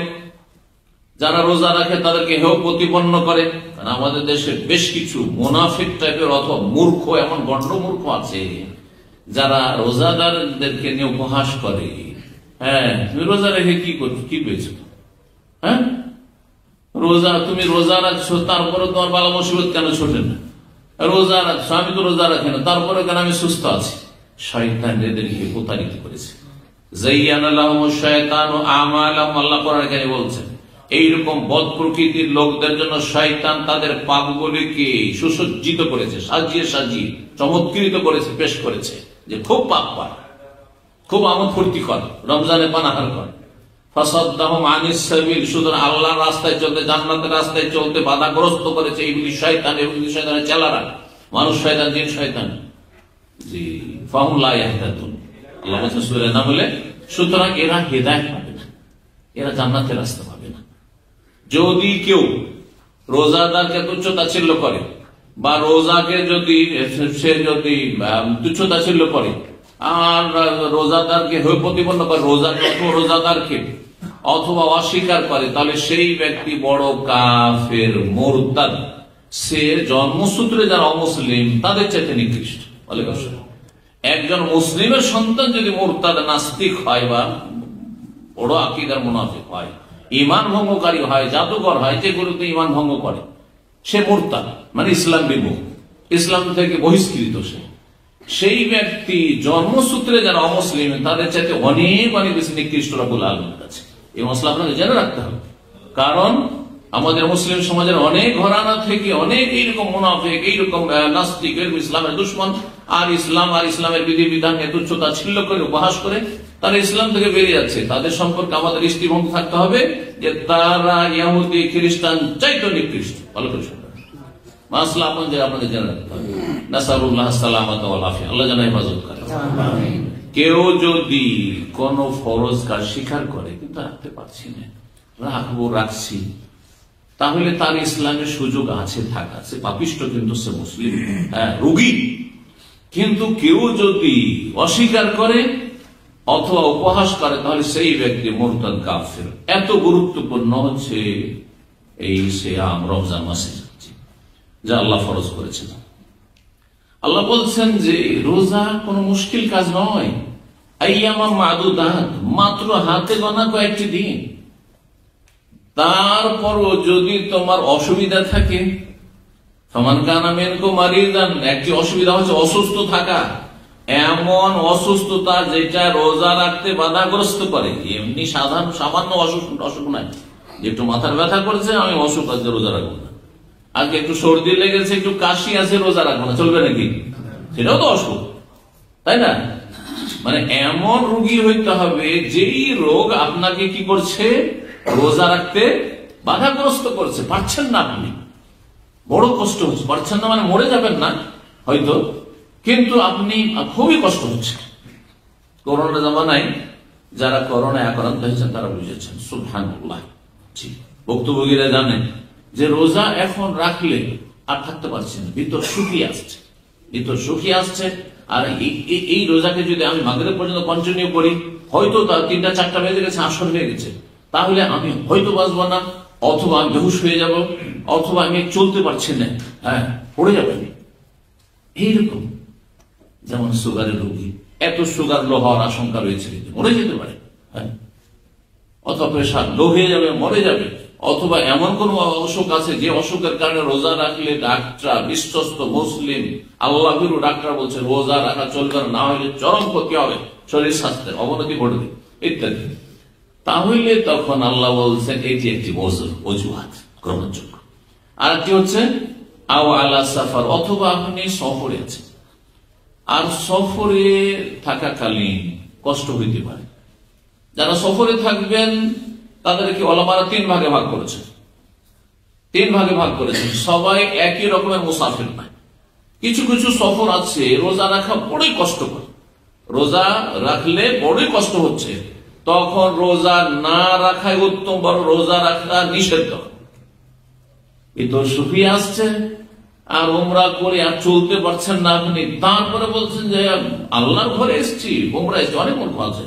যারা রোজা রাখে তাদেরকে হেয় প্রতিপন্ন করে, কারণ আমাদের দেশে বেশ কিছু মুনাফিক টাইপের অথবা মূর্খ, এমন গণ্ড মূর্খ আছে যারা রোজাদারদেরকে নিয়ে উপহাস করে। তুমি রোজা রেখে কি পেয়েছো? তুমি রোজা রাখছো, তারপরে তোমার বালা মুসিবত কেন ছোটে না? রোজা রাখছো, আমি তো রোজা রাখি না, তারপরে কেন আমি সুস্থ আছি? শয়তান এদেরকে প্রতারিত করেছে। আল্লাহ কোরআনে বলছেন, এইরকম বদ প্রকৃতির লোকদের জন্য শয়তান তাদের পাপগুলিকে সুসজ্জিত করেছে, সাজিয়ে সাজিয়ে চমৎকৃত করেছে, পেশ করেছে, যে খুব পাপ পায়, খুব আমোদ ফুর্তি করে, রমজানে পানাহার করে। ফাসাদ্দাহুম আনিস সাবিল, সুতরাং আল্লাহর রাস্তায় চলতে, জান্নাতের রাস্তায় চলতে বাধাগ্রস্ত করেছে ইবলিস শয়তান এবং ইবলিস শয়তানের চেলারা, মানুষ শয়তান, জিন শয়তান। জি, ফাহুম লা ইয়াহতাদুন, আল্লাহ বলেছেন সূরা নামলে। সুতরাং এরা হেদায়েত পাবে না, এরা জান্নাতের রাস্তা পাবে না। যদি কেউ রোজাদারকে তুচ্ছ-তাচ্ছিল্য করে বা রোজাকে যদি তুচ্ছ-তাচ্ছিল্য করে আর রোজাদারকে হেয় প্রতিপন্ন করে, রোজাদারকে অথবা অস্বীকার করে, তাহলে সেই ব্যক্তি বড় কাফের, মুরতাদ। সে জন্মসূত্রে যারা অমুসলিম তাদের চাইতে নিকৃষ্ট। একজন মুসলিমের সন্তান যদি মুরতাদ, নাস্তিক হয় বা বড় আকীদার মুনাফিক হয়, ঈমান ভঙ্গকারী হয়, জাদুকর হয়, যেগুলোতে ঈমান ভঙ্গ করে, সে মুরতাদ, মানে ইসলাম বিমুখ, ইসলাম থেকে বহিষ্কৃত। সেই ব্যক্তি জন্মসূত্রে যারা অমুসলিম তাদের চাইতে অনেক অনেক বেশি নিকৃষ্ট রব্বুল আলামিনের কাছে। এই মসলা আপনাকে জেনে রাখতে হবে, কারণ আমাদের মুসলিম সমাজের অনেক ঘরানা থেকে অনেক এইরকম মুনাফিক, এইরকম নাস্তিক, ইসলামের দুশ্মন, আর ইসলামের বিধিবিধান তুচ্ছ-তাচ্ছিল্য করে, উপহাস করে তারা ইসলাম থেকে বেরিয়ে যাচ্ছে। তাদের সম্পর্কে আমাদের দৃষ্টিভঙ্গি থাকতে হবে যে তারা ইহুদি, খ্রিস্টান চাইতে নিকৃষ্ট। ভালো করে শুনবেন, মাসলা আপনাদের জেনে রাখতে হবে। নাসালুল্লাহ সালামাত ওয়াল আফিয়া, আল্লাহ যেন হেফাজত করে। কেউ যদি কোন ফরজ কাজ স্বীকার করে, কিন্তু রাখতে পারছি না, রাখছি, তাহলে তার ইসলামের সুযোগ আছে, থাকা আছে, পাপিষ্ট কিন্তু সে মুসলিম, রোগী। কিন্তু কেউ যদি অস্বীকার করে অথবা উপহাস করে, তাহলে সেই ব্যক্তি মুরতাদ, কাফের। এত গুরুত্বপূর্ণ হচ্ছে এই সিয়াম, রমজান মাসে যা আল্লাহ ফরজ করেছেন। আল্লাহ বলছেন যে রোজা কোন মুশকিল কাজ নয়, আইয়ামাম মাদুদাত, মাত্র হাতে গোনা কয়েকটি দিন। তারপরও যদি তোমার অসুবিধা থাকে, ফামান কানা মিনকুম মারিদান, একটি অসুবিধা হচ্ছে অসুস্থ থাকা, এমন অসুস্থতা যেটা রোজা রাখতে বাধাগ্রস্ত করে। এমনি সামান্য অসুখ নাই, একটু মাথার ব্যথা করছে, আমি অসুখ আজকে রোজা রাখবো না, আজকে একটু সর্দি লেগেছে, একটু কাশি আছে, রোজা রাখবো না, চলবে নাকি? সেটাও তো অসুখ, তাই না? মানে এমন রোগী হইতে হবে যেই রোগ আপনাকে কি করছে, রোজা রাখতে বাধাগ্রস্ত করছে, পারছেন না, আপনি বড় কষ্ট হচ্ছে, পারছেন না মানে মরে যাবেন না হয়তো, কিন্তু আপনি খুবই কষ্ট হচ্ছে। করোনা জামানায় যারা করোনায় আক্রান্ত হয়েছেন তারা বুঝেছেন, সুবহানাল্লাহ। ভুক্তভোগীরা জানেন যে রোজা এখন রাখলে আর থাকতে পারছি না, ভিতর শুকিয়ে আসছে। আর এই রোজাকে যদি আমি মাগরিব পর্যন্ত কন্টিনিউ করি, হয়তো 3টা-4টা বেজে গেছে, আসর হয়ে গেছে, তাহলে আমি হয়তো বাঁচবো না, অথবা আমি বেহুশ হয়ে যাব, অথবা আমি চলতে পারছি না, পড়ে যাবে। এইরকম যেমন সুগারের রোগী, এত সুগার লো হওয়ার আশঙ্কা রয়েছে, মরে যেতে পারে, অথবা প্রেশার লো হয়ে যাবে, মরে যাবে, অথবা এমন কোন অসুখ আছে যে অসুখের কারণে রোজা রাখলে ডাক্তার, বিশ্বস্ত মুসলিম আল্লাহ ভীরু ডাক্তার বলছে রোজা রাখা চলবে না, হলে চরম ক্ষতি হবে, শরীর স্বাস্থ্যের অবনতি ঘটবে ইত্যাদি। তাহলে তখন আল্লাহ বলছেন এটি একটি অজুহাত গ্রহণযোগ্য। আর একটি হচ্ছে আও আলা সাফার, অথবা আপনি সফরে আছেন, আর সফরে থাকাকালীন কষ্ট হইতে পারে। যারা সফরে থাকবেন তাদেরকে ওলামারা 3 ভাগে ভাগ করেছেন। সবাই একই রকমের মুসাফির নয়। কিছু কিছু সফর আছে রোজা রাখা বড়ই কষ্টকর, রোজা রাখলে বড়ই কষ্ট হচ্ছে, তখন রোজা না রাখাই উত্তম, বড় রোজা রাখা নিষেধ। ভিতর শুকিয়ে আসছে আর উমরা করে আর চলতে পারছেন না আপনি, তারপরে বলছেন যে আল্লাহর ঘরে এসছি, উমরা এসছি, অনেক মূর্খ আছে,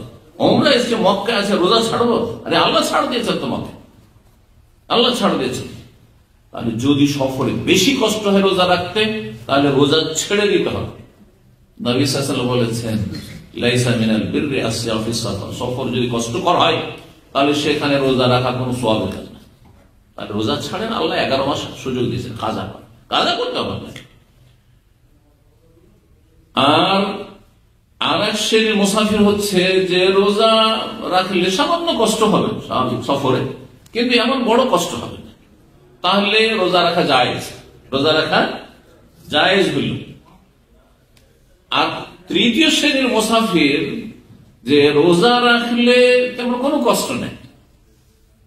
উমরা এসছে, মক্কা আছে, রোজা ছাড়বো? আরে আল্লাহ ছাড় দিয়েছেন তোমাকে, আল্লাহ ছাড় দিয়েছেন। তাহলে যদি সফরে বেশি কষ্ট হয় রোজা রাখতে, তাহলে রোজা ছেড়ে দিতে হবে। নবী সাল্লাল্লাহু আলাইহি ওয়াসাল্লাম বলেছেন লাইসা মিনাল বিররি আসিয়া ফিস সাফর, সফর যদি কষ্টকর হয় তাহলে সেখানে রোজা রাখা কোনো সওয়াব হয় না। আর রোজা ছাড়েন, আল্লাহ 11 মাস সুযোগ দিয়েছেন, কাজা করতে হবে। আর এক শ্রেণীর মুসাফির হচ্ছে যে রোজা রাখলে সামান্য কষ্ট হবে স্বাভাবিক সফরে, কিন্তু এমন বড় কষ্ট হবে না, তাহলে রোজা রাখা জায়েজ হইল। আর তৃতীয় শ্রেণীর মুসাফির যে রোজা রাখলে তেমন কোনো কষ্ট নেই,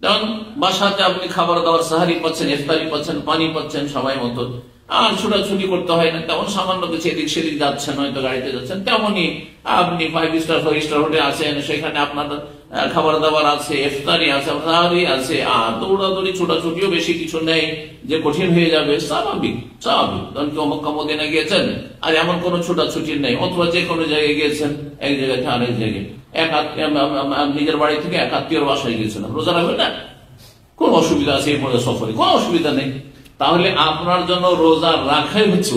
যেমন বাসাতে আপনি খাবার দাবার সাহারি পাচ্ছেন, ইফতারি পাচ্ছেন, পানি পাচ্ছেন সময় মতো, আর ছোটাছুটি করতে হয় না, তেমন সামান্য কিছু এদিক সেদিক যাচ্ছেন, হয়তো গাড়িতে যাচ্ছেন, তেমনই আপনি 5 স্টার 4 স্টার হোটেলে আছেন, সেখানে আপনার খাবার দাবার আছে, ইফতারি আছে, সাহারি আছে, আর দৌড়াদৌড়ি ছোটাছুটিও বেশি কিছু নেই যে কঠিন হয়ে যাবে, স্বাভাবিক। কারণ কেউ মক্কা মদিনা গিয়েছেন আর এমন কোন ছোটাছুটি নেই, অথবা যে কোনো জায়গায় গিয়েছেন, এক জায়গা থেকে আরেক জায়গায়, নিজের বাড়ি থেকে এক আত্মীয়র বাসায় গিয়েছেন, রোজা রাখবেন না, কোন অসুবিধা আছে? এই পর্যন্ত সফরে কোন অসুবিধা নেই। তাহলে আপনার জন্য রোজা রাখাই হচ্ছে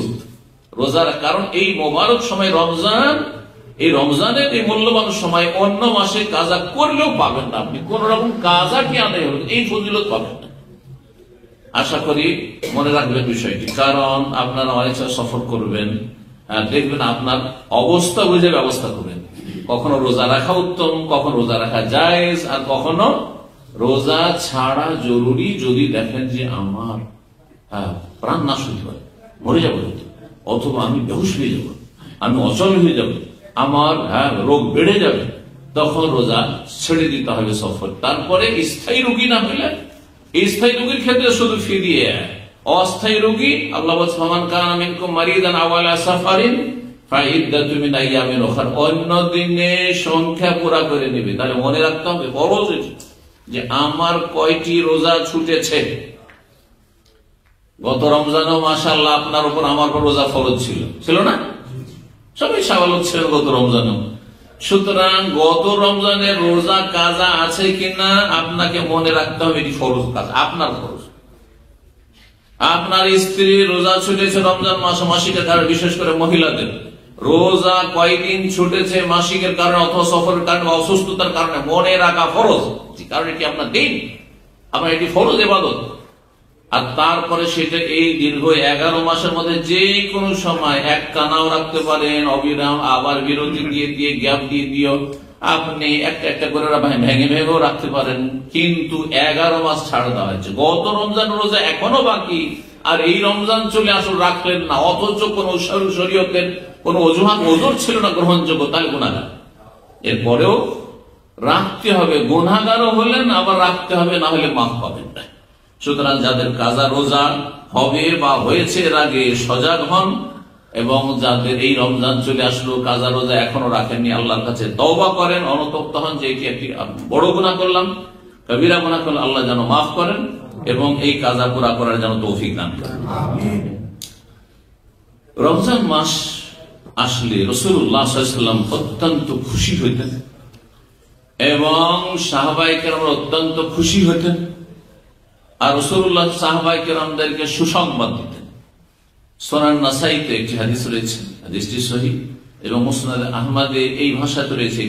রোজার, কারণ এই মোবারক সময় রমজান, এই রমজানের এই মূল্যবান সময় অন্য মাসে কাজা করলেও পাবেন না, আপনি কোন রকম কাজা কি আদায় হবে এই ফজিলত পাবেন না। আশা করি মনে রাখবেন বিষয়টি, কারণ আপনারা অনেক সফর করবেন, দেখবেন আপনার অবস্থা বুঝে ব্যবস্থা করবেন, কখনো রোজা রাখা উত্তম, কখনো রোজা রাখা জায়েজ, আর কখনো রোজা ছাড়া জরুরি যদি দেখেন যে আমার প্রাণ নাশ হতে পারে, মরে যাবো, অথবা আমি বেহুশ হয়ে যাব, আমি অচল হয়ে যাব, আমার রোগ বেড়ে যাবে, তখন রোজা ছেড়ে দিতে হবে সফর। তারপরে স্থায়ী রোগী না হলে, স্থায়ী রোগীর ক্ষেত্রে শুধু ফিরিয়ে, অস্থায়ী রোগী আল্লাহ ফামান কানা মিনকুম মারিদান আও আলা সাফারিন ফাইদ্দাতুম মিন আইয়ামিন উখরা, অন্য দিনে সংখ্যা পুরা করে নেবে। তাহলে মনে রাখতে হবে ফরজ যে আমার কয়টি রোজা ছুটেছে। গত রমজানও মাশাআল্লাহ আপনার উপর আমার উপর রোজা ফরজ ছিল না? সবাই স্বাভাবিক ছিলেন গত রমজানও। সুতরাং গত রমজানের রোজা কাজা আছে কিনা আপনাকে মনে রাখতে হবে, এটি ফরজ কাজ, আপনার ফরজ। আপনার স্ত্রী রোজা ছুটেছে রমজান মাস, মাসিকের কারণে, বিশেষ করে মহিলাদের রোজা কয়দিন ছুটেছে মাসিকের কারণে অথবা সফরের কারণে বা অসুস্থতার কারণে, মনে রাখা ফরজ, কারণ এটি আপনার দিন, আপনার এটি ফরজ ইবাদত। আর তারপরে সেটা এই দীর্ঘ 11 মাসের মধ্যে যে কোনো সময় এক কানাও রাখতে পারেন, অবিরাম, আবার বিরতি দিয়ে গ্যাপ দিয়ে আপনি একটা করে ভেঙেও রাখতে পারেন, কিন্তু 11 মাস ছাড় দেওয়া হয়েছে। গত রমজান রোজা এখনো বাকি, আর এই রমজান চলে আসল রাখলেন না, অথচ কোন শরীয়তের কোন অজুহাত ওজোর ছিল না গ্রহণযোগ্য, তাই গুনাহগার। এরপরেও রাখতে হবে, গুনাহগারও হলেন, আবার রাখতে হবে, না হলে মাফ পাবেন না। সুতরাং যাদের কাজা রোজা হবে বা হয়েছে এর আগে সজাগ হন, এবং যাদের এই রমজান চলে আসলো কাজা রোজা এখনো রাখেননি, আল্লাহর কাছে তওবা করেন, অনুতপ্ত হন যে এটি একটি বড় গুনাহ করলাম, কবিরা গুনাহ করলাম, আল্লাহ যেন মাফ করেন। এবং এই কাজা পুরা করার যেন তৌফিক দান করেন। রমজান মাস আসলে রাসূলুল্লাহ সাল্লাল্লাহু আলাইহি ওয়াসাল্লাম অত্যন্ত খুশি হইতেন এবং সাহাবায়ে কেরাম অত্যন্ত খুশি হইতেন, আর রাসূলুল্লাহ সাহাবায়ে কেরামদেরকে সুসংবাদ দিতেন। সুনান নাসাইতে একটি হাদিস রয়েছে, হাদিসটি সহিহ, এবং মুসনাদ আহমদে এই ভাষাতে রয়েছে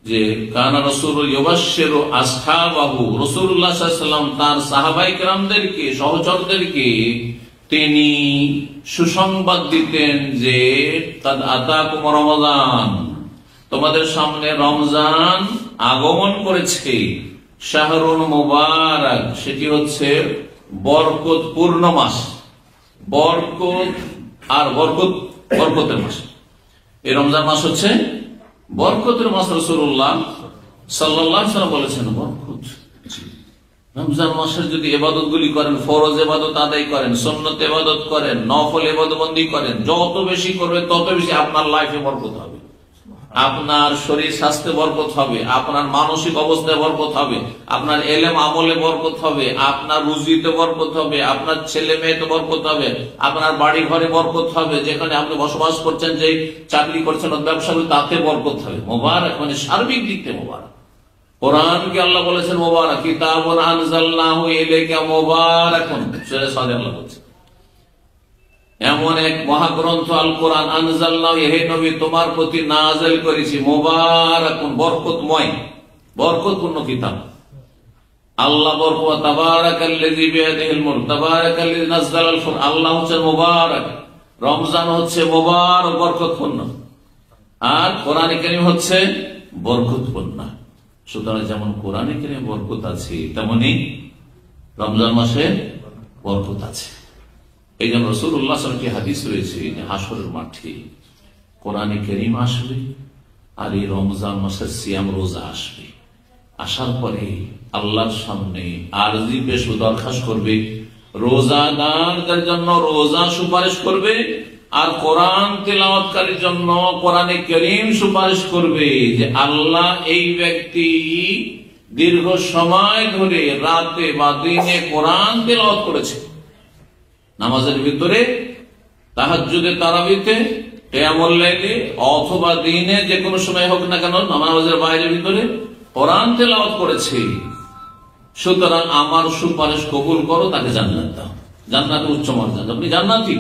যে কানা রাসূলুল্লাহ ইউবাশশিরু আসহাবাহু, রাসূলুল্লাহ সাল্লাল্লাহু আলাইহি ওয়াসাল্লাম তার সাহাবায়ে কেরামদেরকে, সহচরদেরকে তিনি সুসংবাদ দিতেন যে কাদ আতাকুম রমাদান, তোমাদের সামনে রমজান আগমন করেছে, শাহরুন মুবারাক, সেটি হচ্ছে বরকতপূর্ণ মাস, বরকত আর বরকতের মাস। এই রমজান মাস হচ্ছে বরকতের মাস। রাসূলুল্লাহ সাল্লাল্লাহু আলাইহি ওয়াসাল্লাম বলেছেন বরকত। রমজান মাসের যদি ইবাদত গুলি করেন, ফরজ ইবাদত আদায় করেন, সুন্নত ইবাদত করেন, নফল ইবাদতবন্দি করেন, যত বেশি করবে তত বেশি আপনার লাইফে বরকত হবে, আপনার শরীর স্বাস্থ্যে বরকত হবে, আপনার মানসিক অবস্থায় বরকত হবে, আপনার এলেম আমলে বরকত হবে, আপনার রুজিতে বরকত হবে, আপনার ছেলে মেয়েতে বরকত হবে, আপনার বাড়ি ঘরে বরকত হবে, যেখানে আপনি বসবাস করছেন, যে চাকরি করছেন, ব্যবসা করছেন, তাতে বরকত হবে। মোবারক মানে সার্বিক দিক থেকে মোবারক। কোরআনকে আল্লাহ বলেছেন মোবারক, কিতাবুন আনজালনাহু ইলাইকা মুবারাকুন, সূরা সাদে আল্লাহ বলেছেন এমন এক মহাগ্রন্থ আল কোরআন, আনজালনাহু, হে নবী তোমার প্রতি নাযিল করেছি, মুবারাকুন বরকতময়, বরকতপূর্ণ কিতাব। আল্লাহ বরকত, তাবারাকাল্লাযী বিয়াদিহিল মুলক, তাবারাকাল্লাযী নাযালাল ফুরকান, আল্লাহ হচ্ছে মুবারক, রমজান হচ্ছে মুবারক বরকতপূর্ণ, আর কোরআনে কারীম হচ্ছে বরকতপূর্ণ। সুতরাং যেমন কোরআনে কারীমে বরকত আছে, তেমনি রমজান মাসে বরকত আছে। এই জন্য রাসূলুল্লাহ সাল্লাল্লাহু আলাইহি ওয়াসাল্লাম হাদিস রয়েছে যে হাসরের মাঠে কোরআনে কারীম আসবে, আর এই রমজান মাসের সিয়াম রোজা আসবে। আসার পরে আল্লাহর সামনে আরজি পেশ দরখাস্ত করবে, রোজাদারদের জন্য রোজা সুপারিশ করবে, আর কোরআন তিলাওয়াতকারীর জন্য কোরআনে কারীম সুপারিশ করবে যে আল্লাহ এই ব্যক্তি দীর্ঘ সময় ধরে রাতে বা দিনে কোরআন তিলাওয়াত করেছে, নামাজের ভিতরে, তাহাজ্জুদে, তারাবিতে, কিয়ামুল লাইলে, অথবা দিনে যে কোনো সময় হোক না কেন, নামাজের বাইরে ভিতরে কোরআন তেলাওয়াত করেছে, সুতরাং আমার সুপারিশ কবুল করো, তাকে জান্নাত দাও। জান্নাতে উচ্চ মর্যাদা, আপনি জান্নাতি,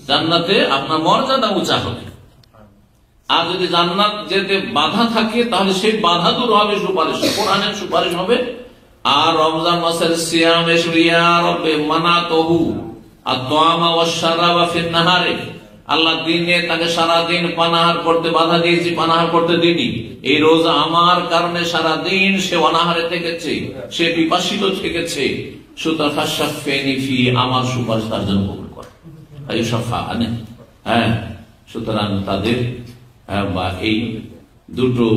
জান্নাতে আপনার মর্যাদা উঁচা হবে। আর যদি জান্নাত যেতে বাধা থাকে তাহলে সেই বাধা দূর হবে সুপারিশ, কোরআনের সুপারিশ হবে। আর রমজান মাসের সিয়াম ইয়া রাব্বি মানাতহু আত-তা'আমা ওয়াশ-শারাবা ফিন-নাহারি, আল্লাহ দিনে তাকে সারা দিন পানাহার করতে বাধা দিয়েছি, পানাহার করতে দিনি। এই রোজা আমার কারণে সারা দিন সে অনাহারে থেকেছে, সে পিপাসিত থেকেছে, সুতরাং ফাশফিনি ফি, আমার সুপারিশ তার জন্য কবুল কর। হ্যাঁ, সুতরাং তাদের বা এই দুটো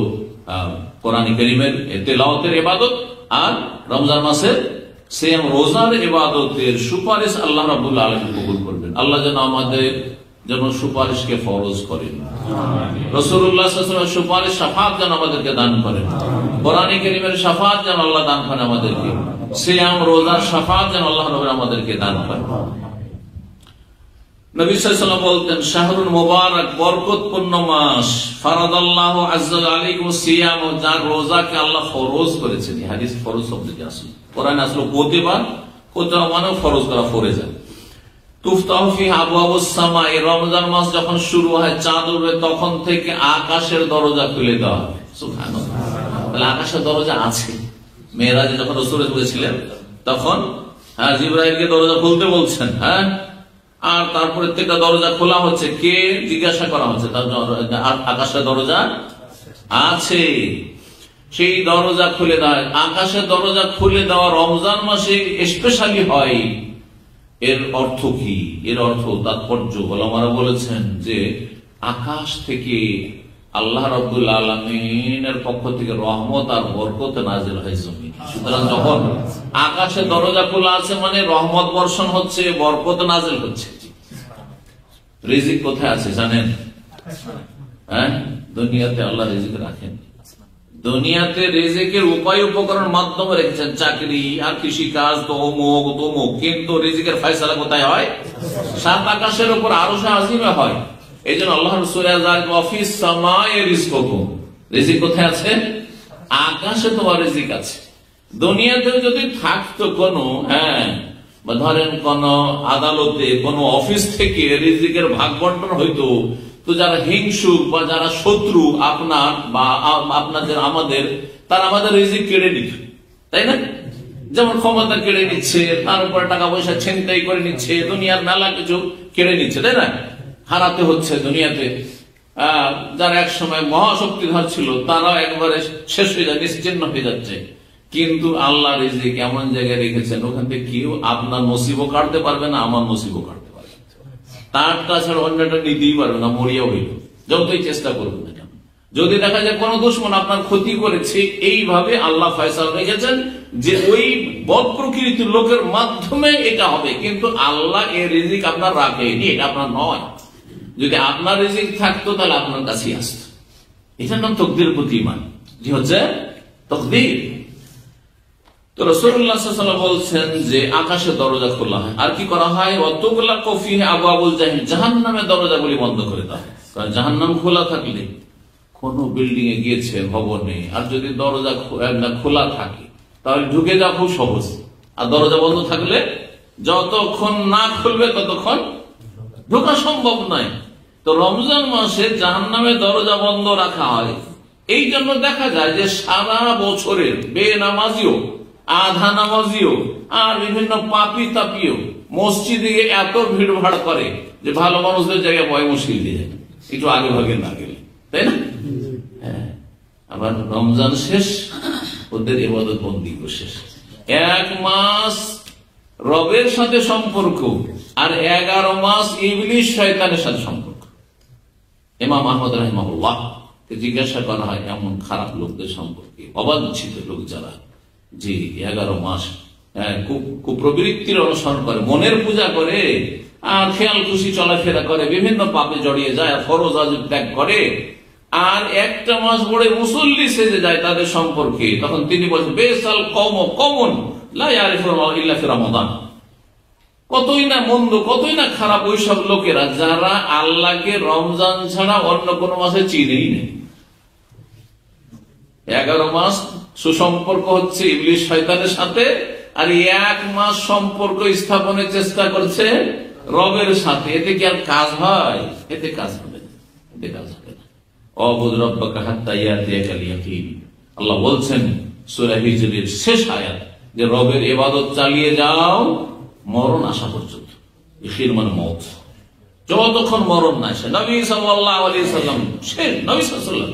কোরআন কারীমের তেলাওয়াতের ইবাদত আর রমজান মাসের সিয়াম রোজার ইবাদতের সুপারিশ আল্লাহ রাব্বুল আলামিন কবুল করবেন। আল্লাহ যেন আমাদের যেন সুপারিশকে ফরজ করেন, রাসূলুল্লাহ সাল্লাল্লাহু আলাইহি ওয়াসাল্লাম সুপারিশ শাফাআত যেন আমাদেরকে দান করেন, কোরআন কারীমের শাফাআত যেন আল্লাহ দান করেন আমাদেরকে, সিয়াম রোজার শাফাআত যেন আল্লাহ রাব্বুল আমাদেরকে দান করেন। নবী সাল্লাল্লাহু আলাইহি ওয়াসাল্লাম বলতেন শাহরুল মুবারক, বরকতপূর্ণ মাস, ফারাদাল্লাহু আযজা ওয়া আলাইকুম সিয়াম, যার রোজাকে আল্লাহ ফরজ করেছেন। এই হাদিস ফরজ শব্দটি আসলে কোরআনে আসলে কোতিবা, কোতিবা মানে ফরজ করা, ফরজা। তুফতাহু ফি আবওয়াবুস সামা, এই রমজান মাস যখন শুরু হয়, চাঁদ উঠবে, তখন থেকে আকাশের দরজা খুলে দেওয়া হবে। সুবহানাল্লাহ, তাহলে আকাশের দরজা আছে। মেরাজে যখন রাসূল বলেছিলেন তখন জিবরাইলকে দরজা খুলতে বলছেন, হ্যাঁ, আর তারপরে থেকে দরজা খোলা হচ্ছে, কে জিজ্ঞাসা করা হচ্ছে, তার আকাশের দরজা আছে, সেই দরজা খুলে দেয়। আকাশের দরজা খুলে দেওয়া রমজান মাসে স্পেশালি হয়। এর অর্থ কি? এর অর্থ তাৎপর্য ওলামারা বলেছেন যে আকাশ থেকে আল্লাহ রাব্বুল আলামিনের পক্ষ থেকে রহমত আর বরকত নাযিল হয় জমিনে। সুতরাং যখন আকাশে দরজা খোলা আছে মানে রহমত বর্ষণ হচ্ছে, বরকত নাযিল হচ্ছে। রিজিক কোথায় আছে জানেন? হ্যাঁ, দুনিয়াতে আল্লাহ রিজিক রাখেন, দুনিয়াতে রিজিকের উপায় উপকরণ মাধ্যমে রেখেছেন, চাকরি আর কৃষিকাজ, তো অমুক তমুক, কিন্তু রিজিকের ফয়সালা কোথায় হয়? সাত আকাশের উপর আরশে আজিমে হয়। এই জন্য আল্লাহ সূরা অফিস সামায়ে রিজকুকুম, রিজিক কোথায় আছে? আকাশে তোমার রিজিক আছে। দুনিয়াতে যদি থাকতো কোনো ধরেন কোন আদালতে কোন অফিস থেকে রিজিকের ভাগ বন্টন হইতো, তো যারা হিংসুক বা যারা শত্রু আপনার বা আপনাদের আমাদের, তারা আমাদের রিজিক কেড়ে নিত, তাই না? যেমন ক্ষমতা কেড়ে নিচ্ছে, তার উপরে টাকা পয়সা ছিনতাই করে নিচ্ছে, দুনিয়ার মেলা কিছু কেড়ে নিচ্ছে, তাই না? হারাতে হচ্ছে দুনিয়াতে। যারা এক সময় মহাশক্তিধর ছিল তারাও একবারে শেষ হয়ে যায়, নিশ্চিহ্ন হয়ে যাচ্ছে। কিন্তু আল্লাহ রিজিক এমন জায়গায় রেখেছেন, ওখান থেকে কেউ আপনার নসিবও কাটতে পারবে না, আমার নসিবও কাটতে পারবে না, তারটা ছাড়া অন্যটা নিতেই পারবে না, মরিয়া হইল, যতই চেষ্টা করবেন না কেন। যদি দেখা যায় কোন দুশমন আপনার ক্ষতি করেছে, এইভাবে আল্লাহ ফয়সালা রেখেছেন যে ওই বদ প্রকৃতির লোকের মাধ্যমে এটা হবে, কিন্তু আল্লাহ এই রিজিক আপনার রাখেনি, এটা আপনার নয়। যদি আপনার রিজিক থাকতো তাহলে আপনার কাছেই আসতো। এটার নাম তকদিরের প্রতি ঈমান, যে হচ্ছে তকদির। তো রাসূলুল্লাহ সাল্লাল্লাহু আলাইহি ওয়াসাল্লাম বলছেন যে আকাশে দরজা খোলা হয়, আর কি করা হয়? ওয়াতুগলাকু ফীহি আবওয়াবুল জাহিম, জাহান্নামের দরজাগুলি বন্ধ করে দেওয়া হয়। কারণ জাহান্নাম খোলা থাকলে, কোন বিল্ডিং এ গিয়েছে ভবনে, আর যদি দরজা খোলা থাকে তাহলে ঢুকে যাওয়া খুব সহজ, আর দরজা বন্ধ থাকলে যতক্ষণ না খুলবে ততক্ষণ ঢোকা সম্ভব নয়। তো রমজান মাসে জাহান্নামের দরজা বন্ধ রাখা হয়। এই জন্য দেখা যায় যে সারা বছরের বেনামাজিও, আধা নামাজিও আর বিভিন্ন পাপি তাপিও মসজিদে এত ভিড় ভাড় করে যে ভালো মানুষদের জায়গায় ভয় মুশকিল দিয়ে যায়, একটু আগে ভাগে না গেলে, তাই না? হ্যাঁ, আবার রমজান শেষ, ওদের ইবাদত বন্দি শেষ। 1 মাস রবের সাথে সম্পর্ক, আর 11 মাস ইবলিশ শয়তানের সাথে সম্পর্ক। ইমাম আহমদ রাহিমাহুল্লাহ কে জিজ্ঞাসা করা হয় এমন খারাপ লোকদের সম্পর্কে, অবাঞ্ছিত লোক যারা, যে 11 মাস কুপ্রবৃত্তির অনুসরণ করে, মনের পূজা করে, আর খেয়াল খুশি চলাফেরা করে, বিভিন্ন পাপে জড়িয়ে যায়, ফরজ ওয়াজিব ত্যাগ করে, আর একটা মাস পরে মুসল্লি সেজে যায় তাদের সম্পর্কে। তখন তিনি বলছেন বেসাল কমন লা ইয়ারিফুনা ইল্লা ফি রমাদান, কতই না মন্দ, কতই না খারাপ ওইসব লোকেরা যারা আল্লাহকে রমজান ছাড়া অন্য কোন মাসে চিনেই নেই। 11 মাস সুসম্পর্ক হচ্ছে ইবলিশ শয়তানের সাথে, আর 1 মাস সম্পর্ক স্থাপনের চেষ্টা করছে রবের সাথে। এতে কি আর কাজ হয়? এতে কাজ হবে না, এতে কাজ হবে না। অবুদ রব্বাকা হাত্তা ইয়াতিয়াকাল ইয়াকিন, আল্লাহ বলছেন সূরা হিজরের শেষ আয়াত, যে রবের ইবাদত চালিয়ে যাও মরণ আসা পর্যন্ত। ইখির মানে মওত, যতক্ষণ মরণ না আসে। নবী সাল্লাল্লাহু আলাইহি ওয়াসাল্লাম শেষ, নবী সাল্লাল্লাহু আলাইহি ওয়াসাল্লাম,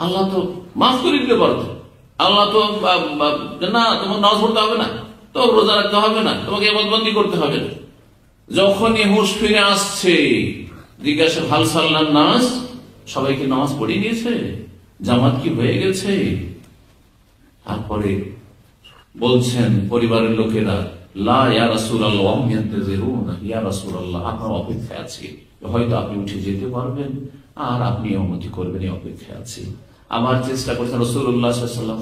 আল্লাহ তো মাফ করে দিতে পারতো। আল্লাহ তো না, তোমার নামাজ পড়তে হবে না, তো রোজা রাখতে হবে না, তোমাকে ইবাদতবন্দি করতে হবে না। যখনই হুঁশ ফিরে আসছে, জিজ্ঞাসা হাল সাল্লান নাস, সবাই কি নামাজ পড়ে নিয়েছে, জামাত কি হয়ে গেছে? তারপরে বলছেন পরিবারের লোকেরা, লা ইয়া রাসূলুল্লাহ ওয়া ইয়ান্তাজিরুনা, ইয়া রাসূলুল্লাহ আপনার অপেক্ষায় আছি, হয়তো আপনি উঠে যেতে পারবেন আর আপনি অনুমতি করবেন, এই অপেক্ষায় আছি। আবার চেষ্টা করছেন রাসূলুল্লাহ সাল্লাল্লাহু আলাইহি ওয়াসাল্লাম,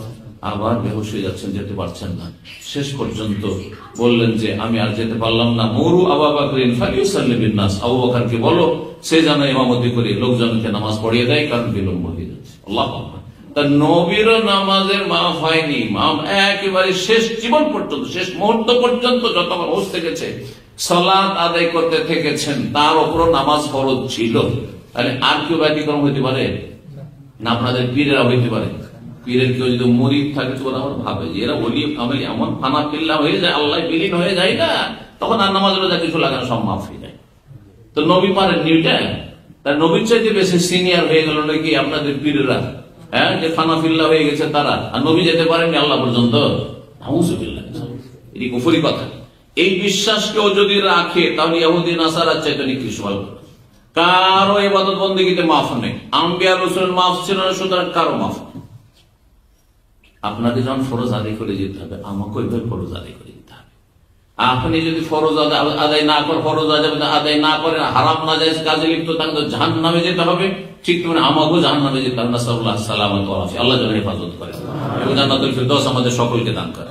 আবার বেহুশ হয়ে যাচ্ছেন, যেতে পারছেন না। শেষ পর্যন্ত বললেন যে আমি আর যেতে পারলাম না, মুরু আবু বকরিন ফালিউসাল্লি বিন নাস, আবু বকরকে বলো সে যেন ইমামতি করে লোকজনকে নামাজ পড়িয়ে দেয়, কারণ বিলম্ব হয়ে যাচ্ছে। আল্লাহু আকবার। তা নবীর নামাজের মাফ হয়নি, মাফ একেবারে শেষ জীবন পর্যন্ত, শেষ মুহূর্ত পর্যন্ত যতবার হোশ থেকেছে, সালাত আদায় করতে থেকেছেন, তার উপর নামাজ ফরজ ছিল। তাহলে আর কেউ ব্যতিক্রম হইতে পারে না? আপনাদের পীরেরা হইতে পারে? পীরের কেউ যদি মুরিদ থাকে তো আমার ভাবে যে এরা ওলি কামেল এমন ফানা পিল্লা হয়ে যায়, আল্লাহ বিলীন হয়ে যায় না, তখন আর নামাজ রোজা কিছু লাগানো সব মাফ হয়ে যায়। তো নবী পারেন নিউটা, তার নবীর চাইতে বেশি সিনিয়র হয়ে গেল নাকি আপনাদের পীরেরা? যে ফানা পিল্লা হয়ে গেছে তারা, আর নবী যেতে পারেননি আল্লাহ পর্যন্ত। নাউযুবিল্লাহ, এটি কুফরি কথা। এই বিশ্বাস কেউ যদি রাখে তাহলে ইহুদি নাসারার চাইতে নিকৃষ্ট হবে। কারো ইবাদত বন্দেগীতে মাফ নেই, আম্বিয়া রাসূলের মাফ ছিল না, সুতরাং কারো মাফ নেই। আপনাকে যখন ফরজ আদায় করে যেতে হবে, আমাকে ওইভাবে ফরজ আদায় করে যেতে হবে। আপনি যদি ফরজ আদায় না করেন, ফরজ আদায় না করেন, হারাম নাজায়েজ কাজে লিপ্ত থাকেন, তো জাহান্নামে যেতে হবে। ঠিক তেমনি আমাকেও জাহান্নামে যেতে হবে। নাসাল্লাহ সালামাত ওয়া আফিয়া, আল্লাহ যেন হেফাজত করে এবং জান্নাতুল ফিরদাউস আমাদের সকলকে দান করে।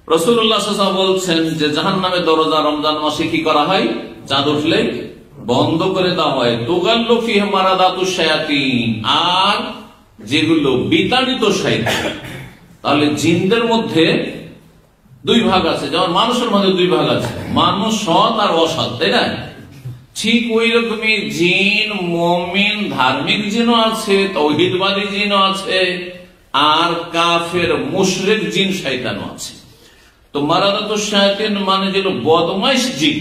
রাসূলুল্লাহ সাল্লাল্লাহু আলাইহি ওয়াসাল্লাম বলছেন যে জাহান্নামের দরজা রমজান মাসে কি করা হয়? চাঁদ উঠলে বন্ধ করে দেওয়া হয়। তুগাল্লু ফিহি মারাদাতুশ শায়াতিন, আর যেগুলো বিতাড়িত শয়তান। তাহলে জিনদের মধ্যে দুই ভাগ আছে, যেমন মানুষের মধ্যে দুই ভাগ আছে, মানুষ সৎ আর অসৎ, তাই না? ঠিক ওই রকমই জিন, মুমিন ধার্মিক জিনও আছে, তাওহীদবাদী জিনও আছে, আর কাফের মুশরিক জিন শয়তানও আছে। তো মারাদাতুশ শায়াতিন মানে যেন বদমাইশ জিন,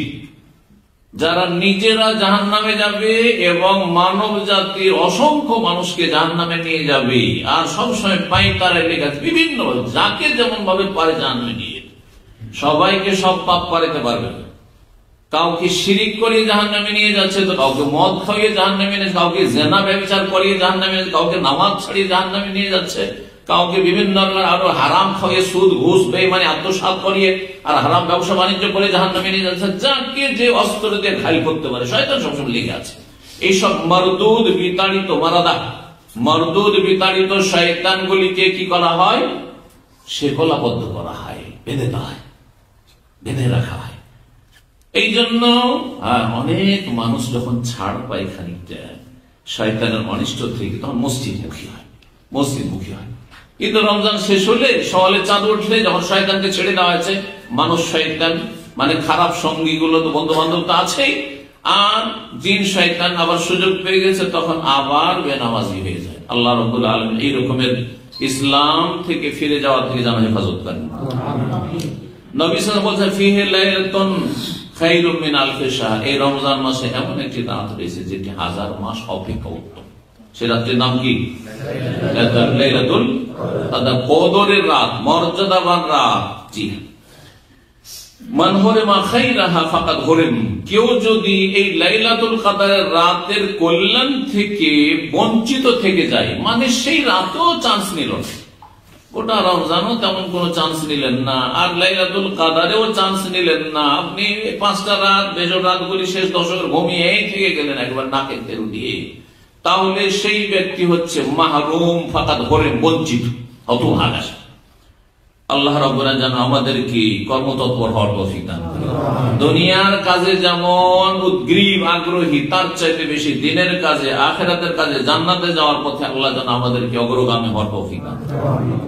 যারা নিজেরা জাহান্নামে যাবে এবং মানব জাতির অসংখ্য মানুষকে জাহান্নামে নিয়ে যাবে, আর সবসময় পাইতারে লেগে আছে বিভিন্ন যাকে যেমন ভাবে পারে জাহান্নামে নিয়ে, সবাইকে সব পাপ করাতে পারবে না। কাউকে শিরিক করিয়ে জাহান্নামে নিয়ে যাচ্ছে, তো কাউকে মদ খাইয়ে জাহান্নামে নিয়ে, কাউকে জেনা ব্যভিচার করিয়ে জাহান্নামে, কাউকে নামাজ ছাড়িয়ে জাহান্নামে নিয়ে যাচ্ছে, কাউকে বিভিন্ন আরো হারাম খাইয়ে সুদ ঘুষ বেঈমানি আত্মসাৎ করিয়ে আর হারাম ব্যবসা বাণিজ্য করে জাহান্নামে নিয়ে যাচ্ছে। যাকে যে অস্ত্র দিয়ে ঘাইল করতে পারে শয়তান সবসময় লেগে আছে। এইসব মরদুদ বিতাড়িত মরদুদ বিতাড়িত শয়তানগুলিকে কি করা হয়? শেকলাবদ্ধ করা হয়, বেঁধে দেওয়া হয়, বেঁধে রাখা হয়। এই জন্য অনেক মানুষ যখন ছাড় পায় খানিকটা শয়তানের অনিষ্ট থেকে, তখন মসজিদমুখী হয়। কিন্তু রমজান শেষ হলে, সওয়ালে চাঁদ উঠলে, যখন শয়তানকে ছেড়ে দেওয়া হয়েছে, মানুষ শয়তান মানে খারাপ সঙ্গীগুলো তো বন্ধু বান্ধব তো আছেই, আর জিন শয়তান আবার সুযোগ পেয়ে গেছে, তখন আবার বেনামাজি হয়ে যায়। আল্লাহ রাব্বুল আলামিন এই রকমের ইসলাম থেকে ফিরে যাওয়া থেকে যেন হেফাজত করেন। নবী সাল্লাল্লাহু আলাইহি ওয়াসাল্লাম বলেছেন, ফিহি লাইলাতুন খায়রুম মিন আলফি শাহর, এই রমজান মাসে এমন একটি রাত রয়েছে যেটি 1000 মাস অপেক্ষা উত্তম। সে রাতের নাম কি? লাইলাতুল কদরের রাত, মর্যাদাবান রাত। জি, মান হুরিমা খায়রাহা ফাকাদ হুরিম, কেউ যদি এই লাইলাতুল কদরের রাতের কল্যাণ থেকে বঞ্চিত থেকে যায়, মানে সেই রাতেও চান্স নিল না, গোটা রমজানও তেমন কোন চান্স নিলেন না, আর লাইলাতুল কদরেও চান্স নিলেন না, আপনি 5টা রাত বেজোড় রাতগুলি শেষ দশকের ঘুমিয়ে থেকে গেলেন একবার নাকে তেল দিয়ে, তাহলে সেই ব্যক্তি হচ্ছে মাহরুম, ফাকাদ হুরিম, বঞ্চিত, হতভাগা। আল্লাহ রাব্বুল আলামিন যেন আমাদেরকে কর্মতৎপর হওয়ার তৌফিক দান করেন। দুনিয়ার কাজে যেমন উদ্গ্রীব আগ্রহী, তার চাইতে বেশি দিনের কাজে, আখিরাতের কাজে, জান্নাতে যাওয়ার পথে আল্লাহ যেন আমাদেরকে অগ্রগামী হওয়ার তৌফিক দান করেন।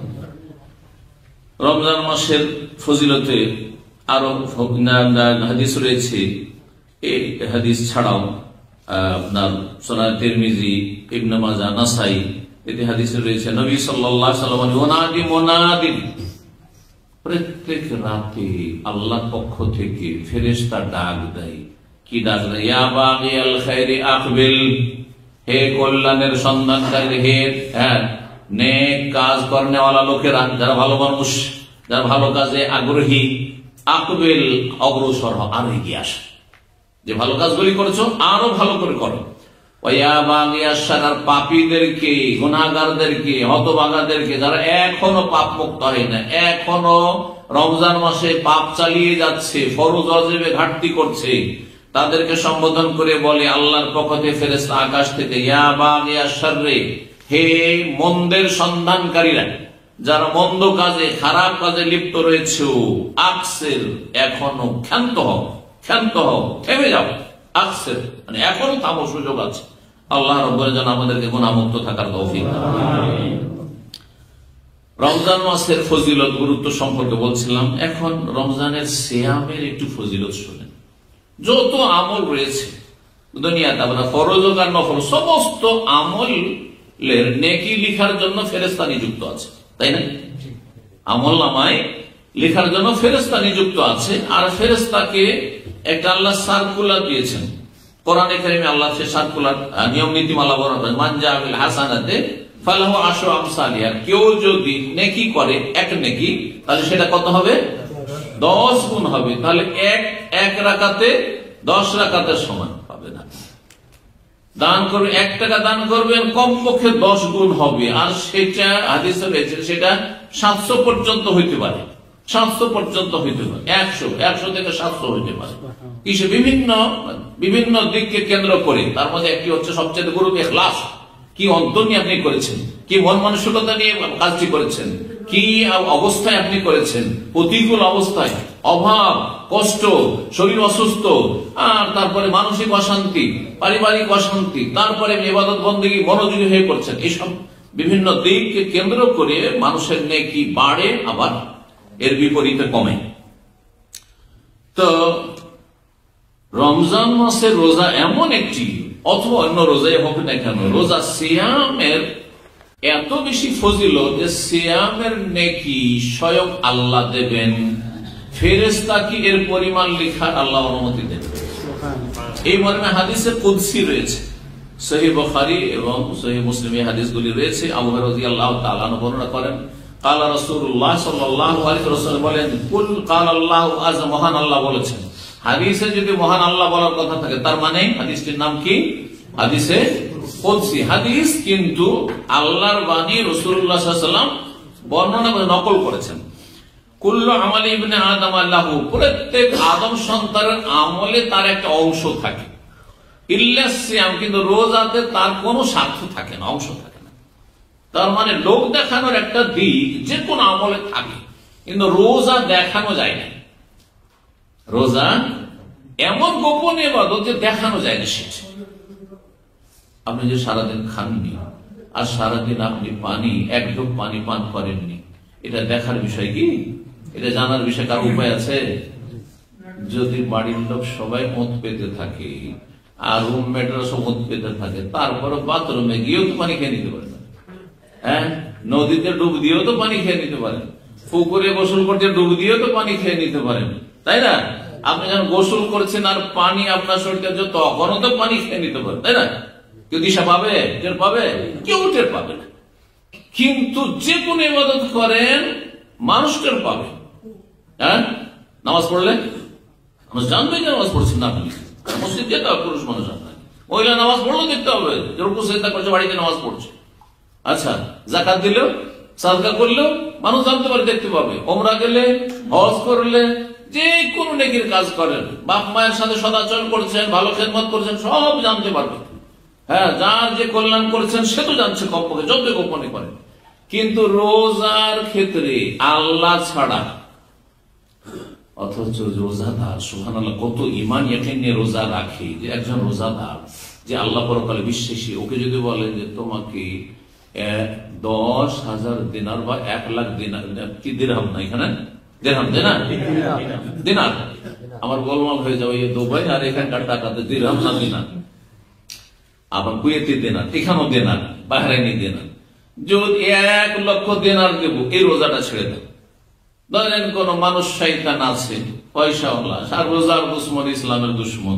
রমজান মাসের ফজিলতে আরো হাদিস রয়েছে। এই হাদিস ছাড়াও আপনার সুনান তিরমিজি, ইবনে মাজাহ, নাসাই, এতে হাদিস রয়েছে নবী সাল্লাল্লাহু আলাইহি ওয়াসাল্লাম ওয়ানাদি মুনাদিন, প্রত্যেক রাতে আল্লাহর পক্ষ থেকে ফেরেশতা ডাক দেয়। কি ডাক দেয়? ইয়া বাগিয়াল খায়রি আকবিল, হে কল্যাণের সন্ধানকারী, হে নেক কাজ করনেওয়ালা লোকেরা, যারা ভালো মানুষ, যারা ভালো কাজে আগ্রহী, আকবিল, অগ্রসর হও, আর এগিয়ে আসো, যে ভালো কাজগুলি করেছো আরো ভালো করে করো। ওয়া বাগিয়াশ শার, পাপীদেরকে, গুনাহগারদেরকে, হতভাগাদেরকে, যারা এখনো পাপ মুক্ত হয় না, এখনো রমজান মাসে পাপ চালিয়ে যাচ্ছে, ফরজ ওয়াজিবে ঘাটতি করছে, তাদেরকে সম্বোধন করে বলে আল্লাহর পক্ষ থেকে ফেরেশতা আকাশ থেকে, ইয়া বাগিয়াশ শাররে, হে মন্দের সন্ধানকারীরা, যারা মন্দ কাজে, খারাপ কাজে লিপ্ত রয়েছে, আকসের, এখনো ক্ষান্ত হও, থেমে যাও। আকসের মানে এখনো থামো, সুযোগ আছে। আল্লাহ রাব্বুল আলামিন আমাদেরকে গুনাহমুক্ত থাকার তৌফিক দান করুন। রমজান মাসের ফজিলত, গুরুত্ব সম্পর্কে বলছিলাম। এখন রমজানের সিয়ামের একটু ফজিলত শুনেন। যত আমল রয়েছে দুনিয়াতে, আপনার ফরজ আর নফল, সমস্ত আমলের নেকি লেখার জন্য ফেরেশতা নিযুক্ত আছে, তাই না? আমল নামায় লেখার জন্য ফেরেশতা নিযুক্ত আছে, আর ফেরেশতাকে একটা আল্লাহ সার্কুলার দিয়েছেন। কোরআনে কারিমে আল্লাহ সে সার্কুলার নিয়ম নীতিমালা বর্ণনা করেন, মান জাআ বিল হাসানাতি ফালাহু আশরু আমসালিহা, কেউ যদি নেকি করে এক নেকি, তাহলে সেটা কত হবে? 10 গুণ হবে। তাহলে এক রাকাতে 10 রাকাতের সমান পাবে না। দান করবে, 1 টাকা দান করবেন, কমপক্ষে 10 গুণ হবে। আর সেটা হাদিসে রয়েছে, সেটা 700 পর্যন্ত হইতে পারে। 700 পর্যন্ত হইতে পারে, 100 থেকে 700 হইতে পারে। কিসে? বিভিন্ন দিককে কেন্দ্র করে। তার মধ্যে একটি হচ্ছে সবচেয়ে গুরুত্ব ইখলাস। কি অন্তর নিয়ে আপনি করেছেন, কি মন মানসিকতা নিয়ে কাজটি করেছেন, কি অবস্থায় আপনি করেছেন, প্রতিকূল অবস্থায়, অভাব, কষ্ট, শরীর অসুস্থ, আর তারপরে মানসিক অশান্তি, পারিবারিক অশান্তি, তারপরে ইবাদত বন্দেগী মনোযোগী হয়ে করছেন। এইসব বিভিন্ন দিককে কেন্দ্র করে মানুষের নেকি বাড়ে, আবার এর বিপরীতে কমে। তো রমজান মাসের রোজা এমন একটি, অথবা অন্য রোজাই হোক না কেন, রোজা সিয়ামের এত বেশি ফজিলত যে সিয়ামের নেকি স্বয়ং আল্লাহ দেবেন, ফেরেশতা কি এর পরিমাণ লেখার আল্লাহ অনুমতি দেবেন। এই মর্মে হাদিসে কুদসি রয়েছে, সহিহ বুখারী এবং সহিহ মুসলিম এই হাদিসগুলি রয়েছে। আবু হুরায়রা রাদিয়াল্লাহু তাআলা আনহু বর্ণনা করেন, কালা রাসূলুল্লাহ সাল্লাল্লাহু আলাইহি ওয়াসাল্লাম বলেন, কুল কাল আল্লাহু আজ, মহান আল্লাহ বলেছেন। হাদিসে যদি মহান আল্লাহ বলার কথা থাকে, তার মানে হাদিসটির নাম কি? হাদিসে কুদসি হাদিস, কিন্তু আল্লাহর বাণী রাসূলুল্লাহ সাল্লাল্লাহু আলাইহি ওয়াসাল্লাম বর্ণনা করে নকল করেছেন। কুল্লু আমালি ইবনে আদম লাহু, প্রত্যেক আদম সন্তানের আমলে তার একটা অংশ থাকে। ইল্লা সিয়াম, কিন্তু রোজাতে তার কোনো স্বার্থ থাকে না, অংশ থাকে না। তার মানে লোক দেখানোর একটা দিক যে কোনো আমলে থাকে, কিন্তু রোজা দেখানো যায় না। রোজা এমন গোপন ইবাদত যে দেখানো যায় না। সেটা আপনি যে সারাদিন খাননি, আর সারাদিন আপনি এক ঢোক পানি পান করেননি, এটা দেখার বিষয় কি? এটা জানার বিষয় কার উপায় আছে? যদি বাড়ির লোক সবাই মদ পেতে থাকে আর রুমমেটরা সব মদ পেতে থাকে, তারপরে বাথরুমে গিয়েও তো পানি খেয়ে নিতে পারেন, হ্যাঁ, নদীতে ডুব দিয়েও তো পানি খেয়ে নিতে পারেন, পুকুরে গোসল করতে ডুব দিয়েও তো পানি খেয়ে নিতে পারেন, তাই না? আপনি যখন গোসল করছেন আর পানি আপনার শরীরে, তখনও তো পানি খেয়ে নিতে পারেন, তাই না? কেউ দিশা পাবে? টের পাবে? কেউ টের পাবে না। কিন্তু যে কোনো ইবাদত করেন মানুষ টের পাবে। হ্যাঁ, নামাজ পড়লে মানুষ জানবে যে নামাজ পড়ছেন না। আপনি মসজিদ যেতে হবে, পুরুষ মানুষ আপনাকে, মহিলা নামাজ পড়লেও দেখতে হবে যে রুকু সিজদা করছে, বাড়িতে নামাজ পড়ছে। আচ্ছা, যাকাত দিলেও, সাদকা করলেও মানুষ জানতে পারে, দেখতে পাবে। ওমরা গেলে, হজ করলে, যে কোনো নেকির কাজ করেন, বাপ মায়ের সাথে সদাচরণ করছেন, ভালো খেদমত করছেন, সব জানতে পারবে। হ্যাঁ, যার যে কল্যাণ করেছেন সে তো জানছে কমপক্ষে, যত গোপনে করেন। কিন্তু রোজার ক্ষেত্রে আল্লাহ ছাড়া, অথচ রোজাদার সুবহানাল্লাহ কত ঈমান ইয়াকিন নিয়ে রোজা রাখে, যে একজন রোজাদার যে আল্লাহ পরকালে বিশ্বাসী, ওকে যদি বলেন যে তোমাকে 10,000 দিনার বা 1,00,000 দিনার, কি দিরহাম না এখানে, দিরহাম দিনার, আমার গোলমাল হয়ে যাবে দুবাই আর এখানকার টাকাতে দিরহাম না দিনার, আবার কুয়েতি দেনার, এখানেও দেনার, বাহরাইনি দেনার, যদি 1,00,000 দেনার দেবো, এই রোজাটা ছেড়ে দেব। ধরেন কোন মানুষ শয়তান আছে, পয়সাওয়ালা, আর রোজার দুশ্মন, ইসলামের দুশ্মন,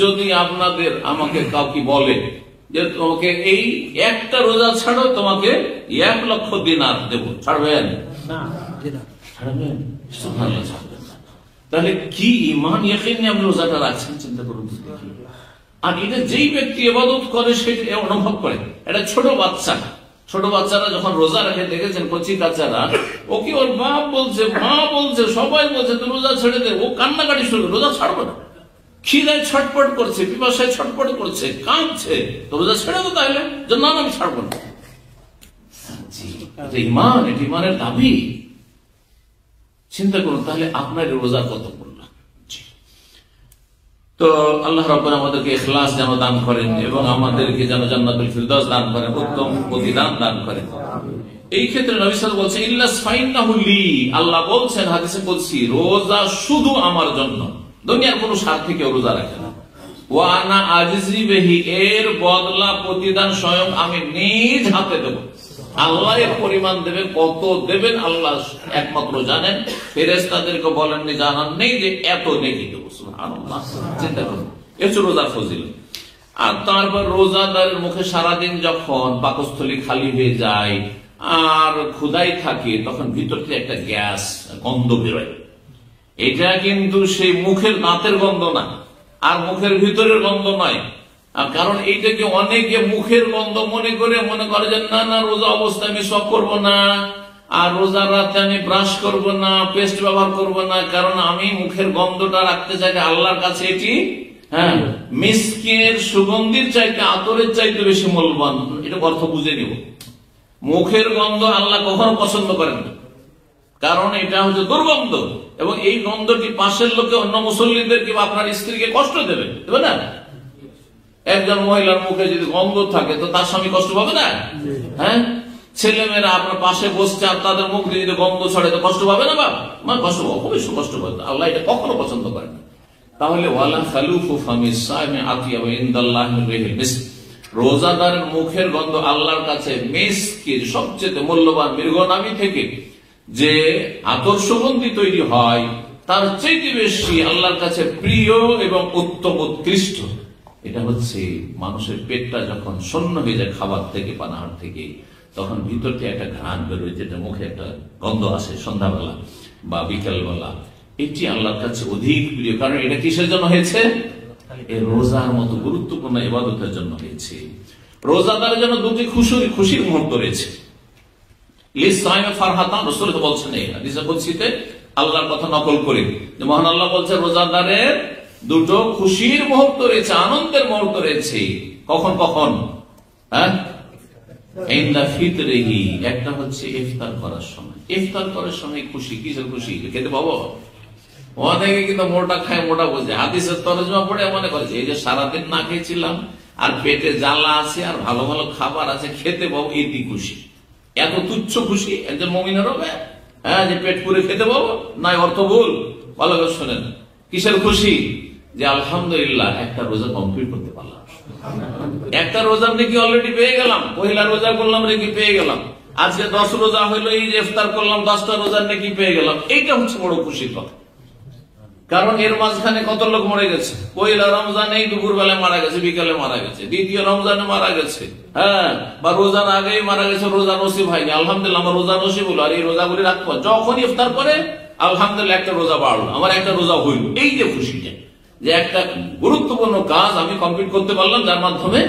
যদি আমাকে কাউকে বলে যে তোমাকে এই একটা রোজা ছাড়ো, তোমাকে 1,00,000 দিনার দেবো, ছাড়বেন? ছাড়বেন? তাহলে কি ঈমান ইয়াকিন নিয়ে আপনি রোজাটা রাখছেন, চিন্তা করুন। আর এটা যেই ব্যক্তি ইবাদত করে সেটা অনুভব করে। এটা ছোট বাচ্চারা যখন রোজা রাখে, দেখেছেন কচি কাচ্চারা, ওকে ওর বাপ বলছে, মা বলছে, সবাই বলছে তুই রোজা ছেড়ে দে, ও কান্নাকাটি শুরু, রোজা ছাড়বে না, খিদায় ছটপট করছে, পিপাসায় ছটপট করছে, কাঁদছে, তো রোজা ছেড়ে দো তাহলে, যে না আমি ছাড়বো না। এটা ঈমান, এটা ঈমানের দাবি। চিন্তা করুন তাহলে আপনার রোজা কত করলাম। তো আল্লাহ রাব্বুল আমাদেরকে ইখলাস যেন দান করেন এবং আমাদেরকে যেন জান্নাতুল ফিরদাউস দান করেন, উত্তম প্রতিদান দান করেন। এই ক্ষেত্রে নবী সাল্লাল্লাহু আলাইহি ওয়াসাল্লাম বলছেন, ইল্লা ফাইন্নাহু লি, আল্লাহ বলছেন হাদিসে কুদসি, রোজা শুধু আমার জন্য, দুনিয়ার কোনো স্বার্থে কেউ রোজা রাখে না। ওয়া আনা আজিজি বিহি, এর বদলা প্রতিদান স্বয়ং আমি নিজ হাতে দেব। আল্লাহ এর পরিমাণ দেবেন, কত দেবেন আল্লাহ একমাত্র জানেন। ফেরেশতাদেরকে বলেননি, জানান নেই যে এত নেকি দেবো। সুবহানাল্লাহ, চিন্তা করুন, এর রোজার ফজিলত। আর তারপর রোজাদারের মুখে সারাদিন যখন পাকস্থলী খালি হয়ে যায় আর ক্ষুধাই থাকে, তখন ভিতর থেকে একটা গ্যাস গন্ধ বেরোয়। এটা কিন্তু সেই মুখের দাঁতের গন্ধ না, আর মুখের ভিতরের গন্ধ নয়। কারণ এইটাকে অনেকে মুখের গন্ধ মনে করে যে না রোজা অবস্থায় আমি সব করবো না, আর রোজার রাতে আমি ব্রাশ করব না, পেস্ট ব্যবহার করব না, কারণ আমি মুখের গন্ধটা রাখতে চাই আল্লাহর কাছে এটি মিস্কের সুগন্ধির চাইতে, আতরের চাইতে বেশি মূল্যবান। এটা অর্থ বুঝে নিব। মুখের গন্ধ আল্লাহ কখনো পছন্দ করেন না, কারণ এটা হচ্ছে দুর্গন্ধ, এবং এই গন্ধটি পাশের লোকে, অন্য মুসল্লিদেরকে বা আপনার স্ত্রীকে কষ্ট দেবে, দেবে না? একজন মহিলার মুখে যদি গন্ধ থাকে তো তার স্বামী কষ্ট পাবে না? হ্যাঁ, ছেলেমেয়েরা আপনার পাশে বসছে আর তাদের মুখ দিয়ে যদি গন্ধ ছড়ে তো কষ্ট পাবে না? বাবা কষ্ট পাবো, অবশ্যই কষ্ট পাবে। আল্লাহ এটা কখনো পছন্দ করে না। তাহলে ওয়ালা খালুফু ফামিস সাইমি আতিয়াবু ইনদাল্লাহি মিন রিহিল মিস্ক, রোজাদারের মুখের গন্ধ আল্লাহর কাছে মিস্কের সবচেয়ে মূল্যবান মৃগনাভি থেকে যে আতর সুগন্ধি তৈরি হয় তার চাইতে বেশি আল্লাহর কাছে প্রিয় এবং উত্তম উৎকৃষ্ট। এটা হচ্ছে মানুষের পেটটা যখন শূন্য হয়ে যায় খাবার থেকে, পানাহার থেকে, তখন ভিতর থেকে একটা ঘ্রাণ বেরোয়, যেটা মুখে একটা গন্ধ আসে সন্ধ্যাবেলা বা বিকেলবেলা। এটি আল্লাহর কাছে অধিক প্রিয়, কারণ এটা কিসের জন্য হয়েছে? এই রোজার মতো গুরুত্বপূর্ণ ইবাদতের জন্য হয়েছে। রোজাদারের জন্য দুটি খুশির মুহূর্ত রয়েছে। রাসূল বলছেন এই হাদিসে কুদসিতে আল্লাহর কথা নকল করে যে মহান আল্লাহ বলছেন রোজাদারের দুটো খুশির মুহূর্ত রয়েছে, আনন্দের মুহূর্ত রয়েছে। কখন কখন? একটা হচ্ছে ইফতার করার সময়। ইফতার করার সময় খুশি। কিসের খুশি? খেতে পাবো। অনেকে কিন্তু মোটা খায়, মোটা বোঝে। হাদিসের তরজমা পড়ে মনে করেছে এই যে সারাদিন না খেয়েছিলাম আর পেটে জ্বালা আছে আর ভালো ভালো খাবার আছে, খেতে পাবো, এটি খুশি। এত তুচ্ছ খুশি একজন মুমিনের হবে? যে পেট পুরে খেতে পাবো? নাই, অর্থ ভুল। ভালো করে শোনেন, কিসের খুশি? যে আলহামদুলিল্লাহ একটা রোজা কমপ্লিট করতে পারলাম, একটা রোজার নাকি অলরেডি পেয়ে গেলাম, পহিলা রোজা করলাম নাকি পেয়ে গেলাম, আজকে 10 রোজা হইলো, এই যে ইফতার করলাম 10টা রোজার নাকি পেয়ে গেলাম। এইটা হচ্ছে বড় খুশির কথা। কারণ এর মাঝখানে কত লোক মরে গেছে। পহিলা রমজানে দুপুর বেলায় মারা গেছে, বিকালে মারা গেছে, দ্বিতীয় রমজানে মারা গেছে, বা রোজার আগেই মারা গেছে, রোজা নসিব হয়নি। আলহামদুলিল্লাহ আমার রোজা নসিব হলো, আর এই রোজাগুলি রাখবো। যখন ইফতার করে আলহামদুলিল্লাহ একটা রোজা বাড়লো, আমার একটা রোজা হইল। এই যে খুশিটা, যে একটা গুরুত্বপূর্ণ কাজ আমি কমপ্লিট করতে পারলাম, যার মাধ্যমে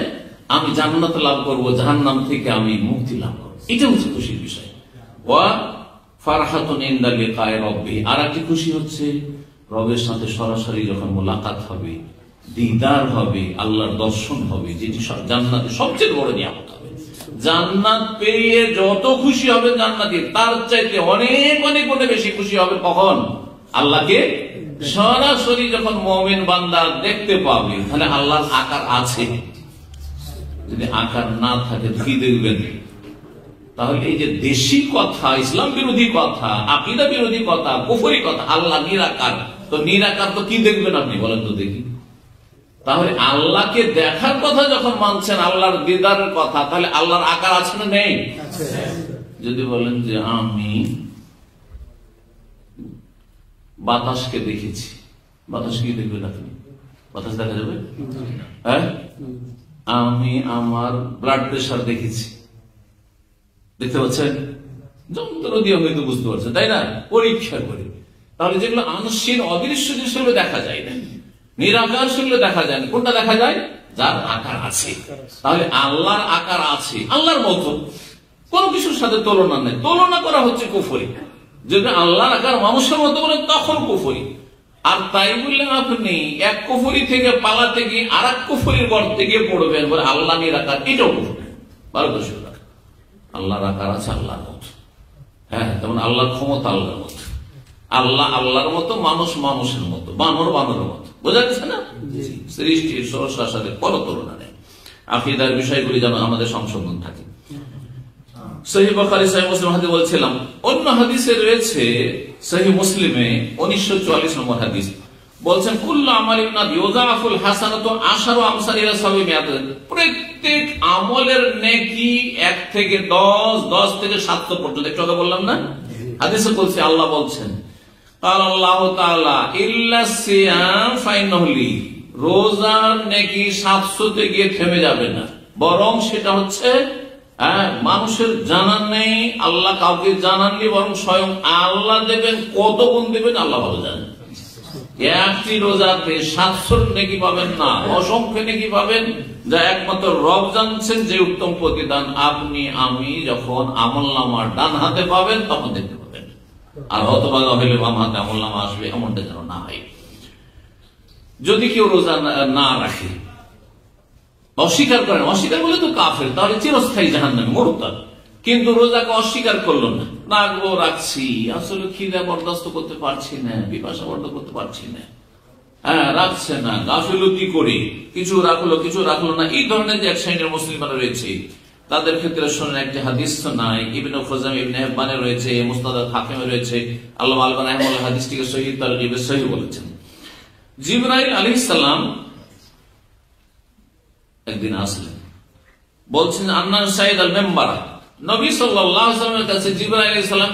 আমি জান্নাত লাভ করবো, জাহান্নাম থেকে আমি মুক্তি লাভ করবো। এটা হচ্ছে খুশির বিষয়। ওয়া ফারহাতুন ইনদা লিকাই রাব্বি, আর একটি খুশি হচ্ছে রবের সাথে সরাসরি যখন মোলাকাত হবে, দিদার হবে, আল্লাহর দর্শন হবে, যেটি জান্নাতে সবচেয়ে বড় নিয়ামত হবে। জান্নাত পেয়ে যত খুশি হবে জান্নাতে, তার চাইতে অনেক অনেক অনেক বেশি খুশি হবে কখন? আল্লাহকে সরাসরি যখন মুমিন বান্দা দেখতে পাবে। তাহলে আল্লাহর আকার আছে, যদি আকার না থাকে কি দেখবেন? তাহলে এই যে দেশি কথা, ইসলাম বিরোধী কথা, আকীদা বিরোধী কথা, কুফরি কথা, আল্লাহ নিরাকার, তো নিরাকার তো কি দেখবেন আপনি বলেন তো দেখি? তাহলে আল্লাহকে দেখার কথা যখন মানছেন, আল্লাহর দিদারের কথা, তাহলে আল্লাহর আকার আছে না নেই? যদি বলেন যে আমি বাতাসকে দেখেছি, বাতাস কি দেখবেন আপনি? বাতাস দেখা যাবে? হ্যাঁ, আমি আমার ব্লাড প্রেশার দেখেছি, দেখতে পাচ্ছেন? যন্ত্র দিয়ে হয়তো বুঝতে পারছেন, তাই না? পরীক্ষা করে। তাহলে যেগুলো আংশিক অদৃশ্য জিনিস সেগুলো দেখা যায় না, নিরাকার সেগুলো দেখা যায় না। কোনটা দেখা যায়? যার আকার আছে। তাহলে আল্লাহর আকার আছে, আল্লাহর মতো, কোন কিছুর সাথে তুলনা নেই। তুলনা করা হচ্ছে কুফরি। যদি আল্লাহর আকার মানুষের মতো বলেন তখন কুফরি। আর তাই বললেন আপনি এক কুফরি থেকে পালাতে গিয়ে আর এক কুফরির গর্তে গিয়ে পড়বেন, বলে আল্লাহ নিরাকার, এটাও কুফরি। ভালো করে শুনে রাখেন, আল্লাহর আকার আছে আল্লাহর মতো। হ্যাঁ, তেমন আল্লাহর ক্ষমতা আল্লাহর মতো, আল্লাহ আল্লাহর মতো, মানুষ মানুষের মতো, বানর বানরের মতো। বোঝা গেছে না? সৃষ্টির স্রষ্টার সাথে কোনো তুলনা নেই। আকীদার বিষয়গুলি যেন আমাদের সংশোধন থাকে। সহিহ বুখারী সহিহ মুসলিম হাদিস বলছিলাম, অন্য হাদিসে রয়েছে সহিহ মুসলিমে 1944 নম্বর হাদিস, বলছেন কুল্লু আমালিন ইউযাফুল হাসানাতু 10 আমসাল ইলা 700, প্রত্যেক আমলের নেকি 1 থেকে 10, 10 থেকে 700 পর্যন্ত। একটু আগে বললাম না হাদিসে বলছে, আল্লাহ বলছেন قال الله تعالى ইল্লা সিয়াম ফাইন্নাহু লি, রোজার নেকি 700 তে গিয়ে থেমে যাবে না, বরং সেটা হচ্ছে মানুষের জানান নেই, আল্লাহ কাউকে জানাননি, বরং স্বয়ং আল্লাহ দেবেন। কত গুণ দেবেন আল্লাহ ভালো জানেন। একটি রোজাতে 700 নেকি পাবেন না, অসংখ্য নেকি পাবেন, যা একমাত্র রব জানছেন যে উত্তম প্রতিদান আপনি আমি যখন আমলনামার ডান হাতে পাবেন তখন দেখতে পাবেন। আর হতভাগা হইলে বাম হাতে আমলনামা আসবে, এমনটা যেন না হয়। যদি কেউ রোজা না রাখে, অস্বীকার করেন, অস্বীকার বলে তো কাফের, তাহলে চিরস্থায়ী জাহান্নামে মুরতাদ। কিন্তু রোজাকে অস্বীকার করলো না, রাখবো রাখছি, আসলে খিদা বরদাস্ত করতে পারছি না, পিপাসা বরদাস্ত করতে পারছি না, হ্যাঁ রাখছে না, গাফিলতি করে কিছু রাখলো কিছু রাখলো না, এই ধরনের যে এক শ্রেণীর মুসলিমরা রয়েছে তাদের ক্ষেত্রে শোনেন একটি হাদিস তো নাই, ইবনে খুজাইমা ইবনে হিব্বানে রয়েছে, মুসনাদ হাকিমে রয়েছে, আল্লাহ আল-বানী রাহিমাহুল্লাহ হাদিসটিকে সহিহ তারগিবে সহিহ বলেছেন। জিবরাইল আলাইহিস সালাম একদিন আসলেন, বলছেন আন্না সাইদ আল মেম্বার, নবী সাল্লাল্লাহু আলাইহি ওয়াসাল্লামের কাছে জিবরাইল আলাইহিস সালাম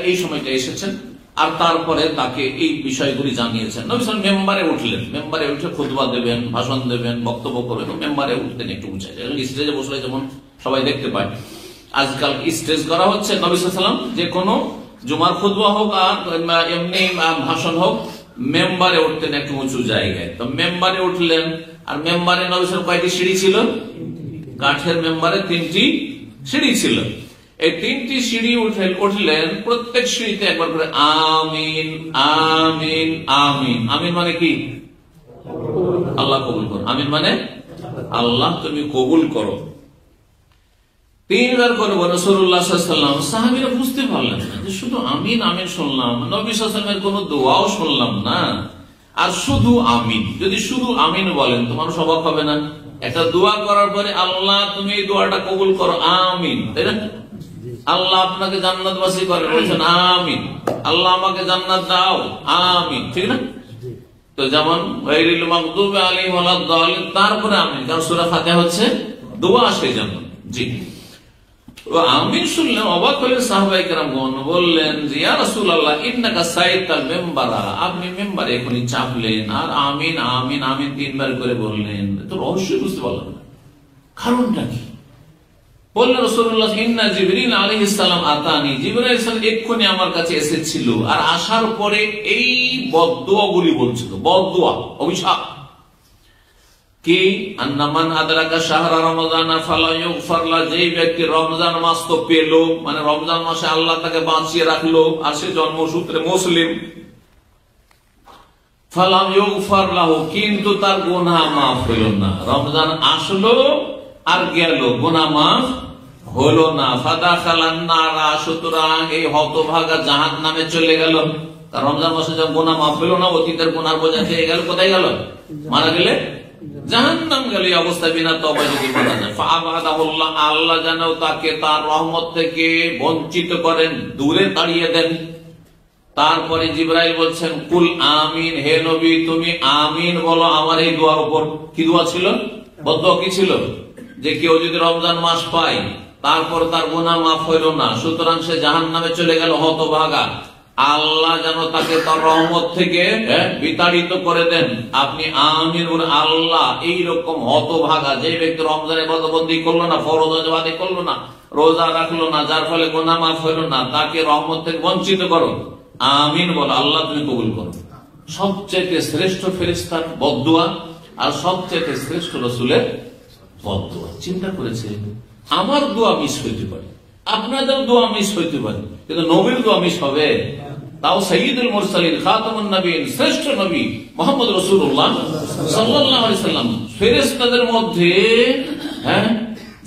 এই সময়টা এসেছেন, আর তারপরে তাকে এই বিষয়গুলি জানিয়েছেন। নবী সাল্লাল্লাহু আলাইহি ওয়াসাল্লাম মেম্বারে উঠলেন, মেম্বারে উঠে খুতবা দেবেন, ভাষণ দেবেন, বক্তব্য করবেন, মেম্বারে উঠতেন একটু উঁচা, স্টেজে বসলে যেমন সবাই দেখতে পায়। আজকাল স্টেজ করা হচ্ছে, নবী সাল্লাল্লাহু আলাইহি ওয়াসাল্লাম যে কোনো জুমার খুতবা হোক আর এমনি ভাষণ হোক, মেম্বারে উঠতেন একটু উঁচু জায়গায়। তো মেম্বারে উঠলেন, আর মেম্বারে নবী সাল্লাল্লাহু আলাইহি ওয়াসাল্লাম কয়টি সিঁড়ি ছিল? কাঠের মেম্বারে 3টি সিঁড়ি ছিল। এই 3টি সিঁড়ি উঠলেন, প্রত্যেক সিঁড়িতে একবার করে আমিন আমিন আমিন। আমিন মানে কি? আল্লাহ কবুল করো। আমিন মানে আল্লাহ তুমি কবুল করো। 3বার করে রাসূলুল্লাহ সাল্লাল্লাহু আলাইহি ওয়াসাল্লাম, সাহাবীরা বুঝতে পারলেন না যে শুধু আমিন আমিন শুনলাম, নবী সাল্লাল্লাহু আলাইহি ওয়াসাল্লামের কোনো দোয়াও শুনলাম না, আর শুধু আমিন। যদি শুধু আমিন বলেন তো মানুষ অবাক হবে না? একটা দোয়া করার পরে আল্লাহ তুমি এই দোয়াটা কবুল করো, আমিন, তাই না? আল্লাহ আপনাকে জান্নাতবাসী করে, বলছেন আমিন। আল্লাহ আমাকে জান্নাত দাও, আমিন, ঠিক না? তো যেমন গায়রিল মাগদুবি আলাইহিম ওয়ালাদ-দাল্লিন, তারপরে আমিন, কারণ সূরা ফাতিহা হচ্ছে দোয়া, সেই জন্য। জি, আমিন শুনলেন, অবাক হলেন সাহাবায়ে কেরামগণ, বললেন যে ইয়া রাসূলুল্লাহ ইন্নাকা সাইতাল মেম্বারা, আপনি মেম্বারে এখনই চাপলেন আর আমিন আমিন আমিন 3বার করে বললেন, তো রহস্য বুঝতে পারলাম না, কারণটা কি? বললেন রাসূলুল্লাহ ইন্না জিবরিল আলাইহিস সালাম আতানি, জিবরাইল আলাইহিস সালাম এক্ষুনি আমার কাছে এসেছিল, আর আসার পরে এই বদদুয়াগুলি বলছিল, বদদুয়া, অভিশাপ কি? আন্নামান আদরাকা শাহরা রমাদান ফালা ইউগফার লা, যেই ব্যক্তি রমজান মাস তো পেল, মানে রমজান মাসে আল্লাহ তাকে বাঁচিয়ে রাখলো আর সে জন্মসূত্রে মুসলিম, ফালা ইউগফার লাহু, কিন্তু তার গুনাহ মাফ হইল না। রমজান আসলো আর গেল, গুনাহ মাফ হলো না। ফাদাখালান নারা, সুতরাং এই হতভাগা জাহান্নামে চলে গেল। কারণ রমজান মাসে যখন গুনাহ মাফ হলো না, অতীতের গুনার বোঝা খেয়ে গেল, কোথায় গেল? মারা গেলে জাহান্নাম গেল। এই অবস্থা বিনা তওবা যদি মারা যায়, ফাআবাদাহুল্লাহ, আল্লাহ যেন তাকে তার রহমত থেকে বঞ্চিত করেন, দূরে তাড়িয়ে দেন। তারপরে জিবরাইল বলছেন কুল আমিন, হে নবী তুমি আমিন বলো আমার এই দোয়ার উপর। কি দোয়া ছিল? বদদোয়া কি ছিল? যে কেউ যদি রমজান মাস পায় তারপর তার গুনাহ মাফ হইল না, সুতরাং সে জাহান্নামে চলে গেল, হতভাগা, আল্লাহ যেন তাকে তার রহমত থেকে বিতাড়িত করে দেন। আপনি আমিন বলেন। আল্লাহ এইরকম হতভাগা যে ব্যক্তি রমজানে ইবাদতবন্দি করলো না, ফরজ আদায় করলো না, রোজা রাখলো না, যার ফলে গুনাহ মাফ হইল না, তাকে রহমত থেকে বঞ্চিত করো। আমিন বলো, আল্লাহ তুমি কবুল করো। সবচেয়ে শ্রেষ্ঠ ফেরেশতার বদদুয়া আর সবচেয়ে শ্রেষ্ঠ রাসূলের বদদুয়া। চিন্তা করেছে, আমার দোয়া মিস হইতে পারে, আপনাদের দোয়া মিস হইতে পারে, কিন্তু নবীর দোয়া মিস হবে? তাও সাইয়্যিদুল মুরসালিন, খাতামুন নবীন, শ্রেষ্ঠ নবী মুহাম্মদ রাসূলুল্লাহ সাল্লাল্লাহু আলাইহি সাল্লাম, ফেরেশতাদের মধ্যে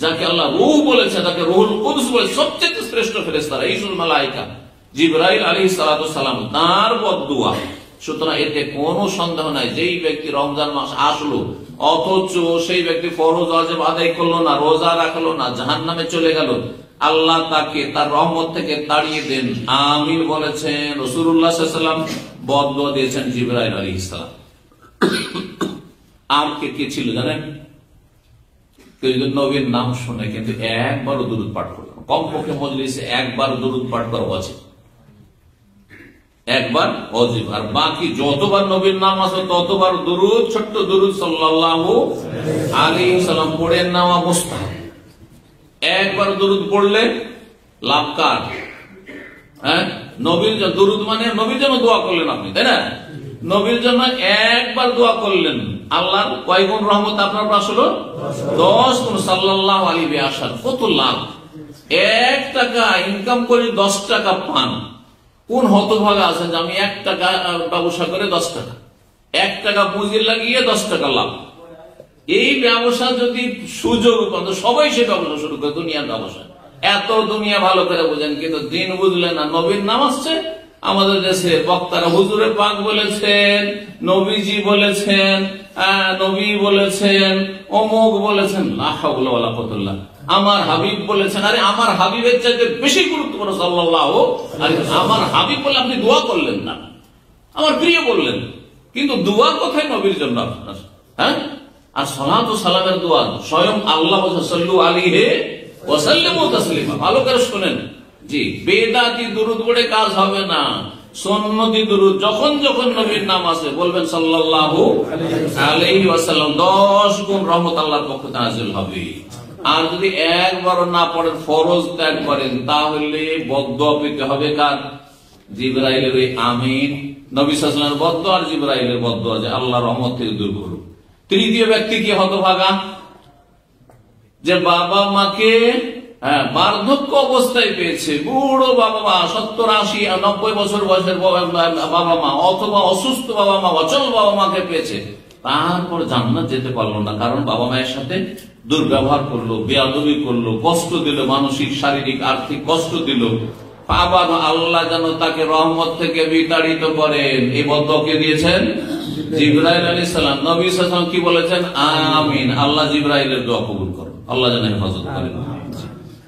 যাকে আল্লাহ রূহ বলেছে, তাকে রূহুল কুদস বলে, সবচেয়ে শ্রেষ্ঠ ফেরেশতা ঈসুল মালায়েকা জিবরাইল আলাইহিস সালাতু সালাম, তার বদদুয়া। সুতরাং এতে কোনো সন্দেহ নাই, যেই ব্যক্তি রমজান মাস আসলো অথচ সেই ব্যক্তি ফরজ ওয়াজিব আদায় করলো না, রোজা রাখলো না, জাহান্নামে চলে গেল, আল্লাহ তাকে তার রহমত থেকে তাড়িয়ে দেন। আমিন বলেছেন রাসূলুল্লাহ সাল্লাল্লাহু আলাইহি ওয়াসাল্লাম, বদদুয়া দিয়েছেন জিবরাইল আলাইহিস সালাম। আর কে ছিল জানেন? কেউ যদি নবীর নাম শুনে কিন্তু একবারও দুরূদ পাঠ করলো, কমপক্ষে মজলিসে একবার দুরূদ পাঠ করা উচিত, একবার ওয়াজিব, আর বাকি যতবার নবীর নাম আছে ততবার দুরূদ, ছোট্ট দুরূদ সাল্লাল্লাহু আলাইহি ওয়াসাল্লাম পড়ে নেওয়া মুস্তাহাব। একবার দুরূদ পড়লে লাভ কার? নবীর দুরূদ মানে নবীর জন্য দোয়া করলেন আপনি, তাই না? নবীর জন্য একবার দোয়া করলেন, আল্লাহর কয় গুণ রহমত আপনার পাশ হলো? 10 গুণ। সাল্লাল্লাহু আলাইহি ওয়াসাল্লাম। কত লাভ! 1 টাকা ইনকাম করে 10 টাকা পান। কোন হতভাগা আছে যে আমি 1 টাকা ব্যবসা করে 10 টাকা, 1 টাকা পুঁজি লাগিয়ে 10 টাকা লাভ। এই ব্যবসা যদি সুযোগ পান, সবাই সে ব্যবসা শুরু করে, দুনিয়ার ব্যবসা। এত দুনিয়া ভালো করে বোঝেন, কিন্তু দিন বুঝলেন না। নবীর নাম আসছে আমাদের দেশে, বক্তারা হুজুরে পাক বলেছেন, নবীজি বলেছেন, নবী বলেছেন, অমুক বলেছেন, লা হাওলা ওয়ালা কুওয়াতা, আমার হাবিব বলেছেন। আরে আমার হাবিবের চাইতে বেশি গুরুত্বপূর্ণ সাল্লাল্লাহু আলাইহি ওয়াসাল্লাম। আমার হাবিব বলে আপনি দোয়া করলেন না, আমার প্রিয় বললেন, কিন্তু দোয়া কোথায় নবীর জন্য আপনার? হ্যাঁ, আর সালাত ও সালামের দোয়া স্বয়ং আল্লাহ সাল্লাল্লাহু আলাইহি ওয়াসাল্লাম তাসলিমা। ভালো করে শুনেন জি, বেদাতি দুরুদ পড়ে কাজ হবে না, সুন্নতি দুরুদ যখন যখন নবীর নাম আসে বলবেন সাল্লাল্লাহু আলাইহি ওয়াসাল্লাম, 10 গুণ রহমত আল্লাহর পক্ষ থেকে নাযিল হবে। আর যদি একবারও না পড়েন, ফরজ ত্যাগ করেন, তাহলে বদদুয়া পেতে হবে কার? জিবরাইলের ওই আমিন। নবী সাল্লাল্লাহু আলাইহি ওয়াসাল্লামের বদদুয়া আর জিবরাইলের বদদুয়া, যে আল্লাহ রহমত থেকে দূর করুন। তৃতীয় ব্যক্তি কি হতভাগা? যে বাবা মাকে বার্ধক্য অবস্থায় পেয়েছে, বুড়ো বাবা মা, 70, 80, 90 বছর বয়সের বাবা মা, অথবা অসুস্থ বাবা মা, অচল বাবা মাকে পেয়েছে, তারপর জান্নাত যেতে পারলো না, কারণ বাবা মায়ের সাথে দুর্ব্যবহার করলো, বেয়াদবি করলো, কষ্ট দিল, মানসিক শারীরিক আর্থিক কষ্ট দিল। আবার আল্লাহ যেন তাকে রহমত থেকে বিতাড়িত করেন, এই বদদুয়া দিয়েছেন জিবরাইল আলাইহিস সালাম। নবী সাল্লাল্লাহু আলাইহি ওয়াসাল্লাম কি বলেছেন? আমিন। আল্লাহ জিবরাইলের দোয়া কবুল করুন, আল্লাহ যেন হেফাজত করেন।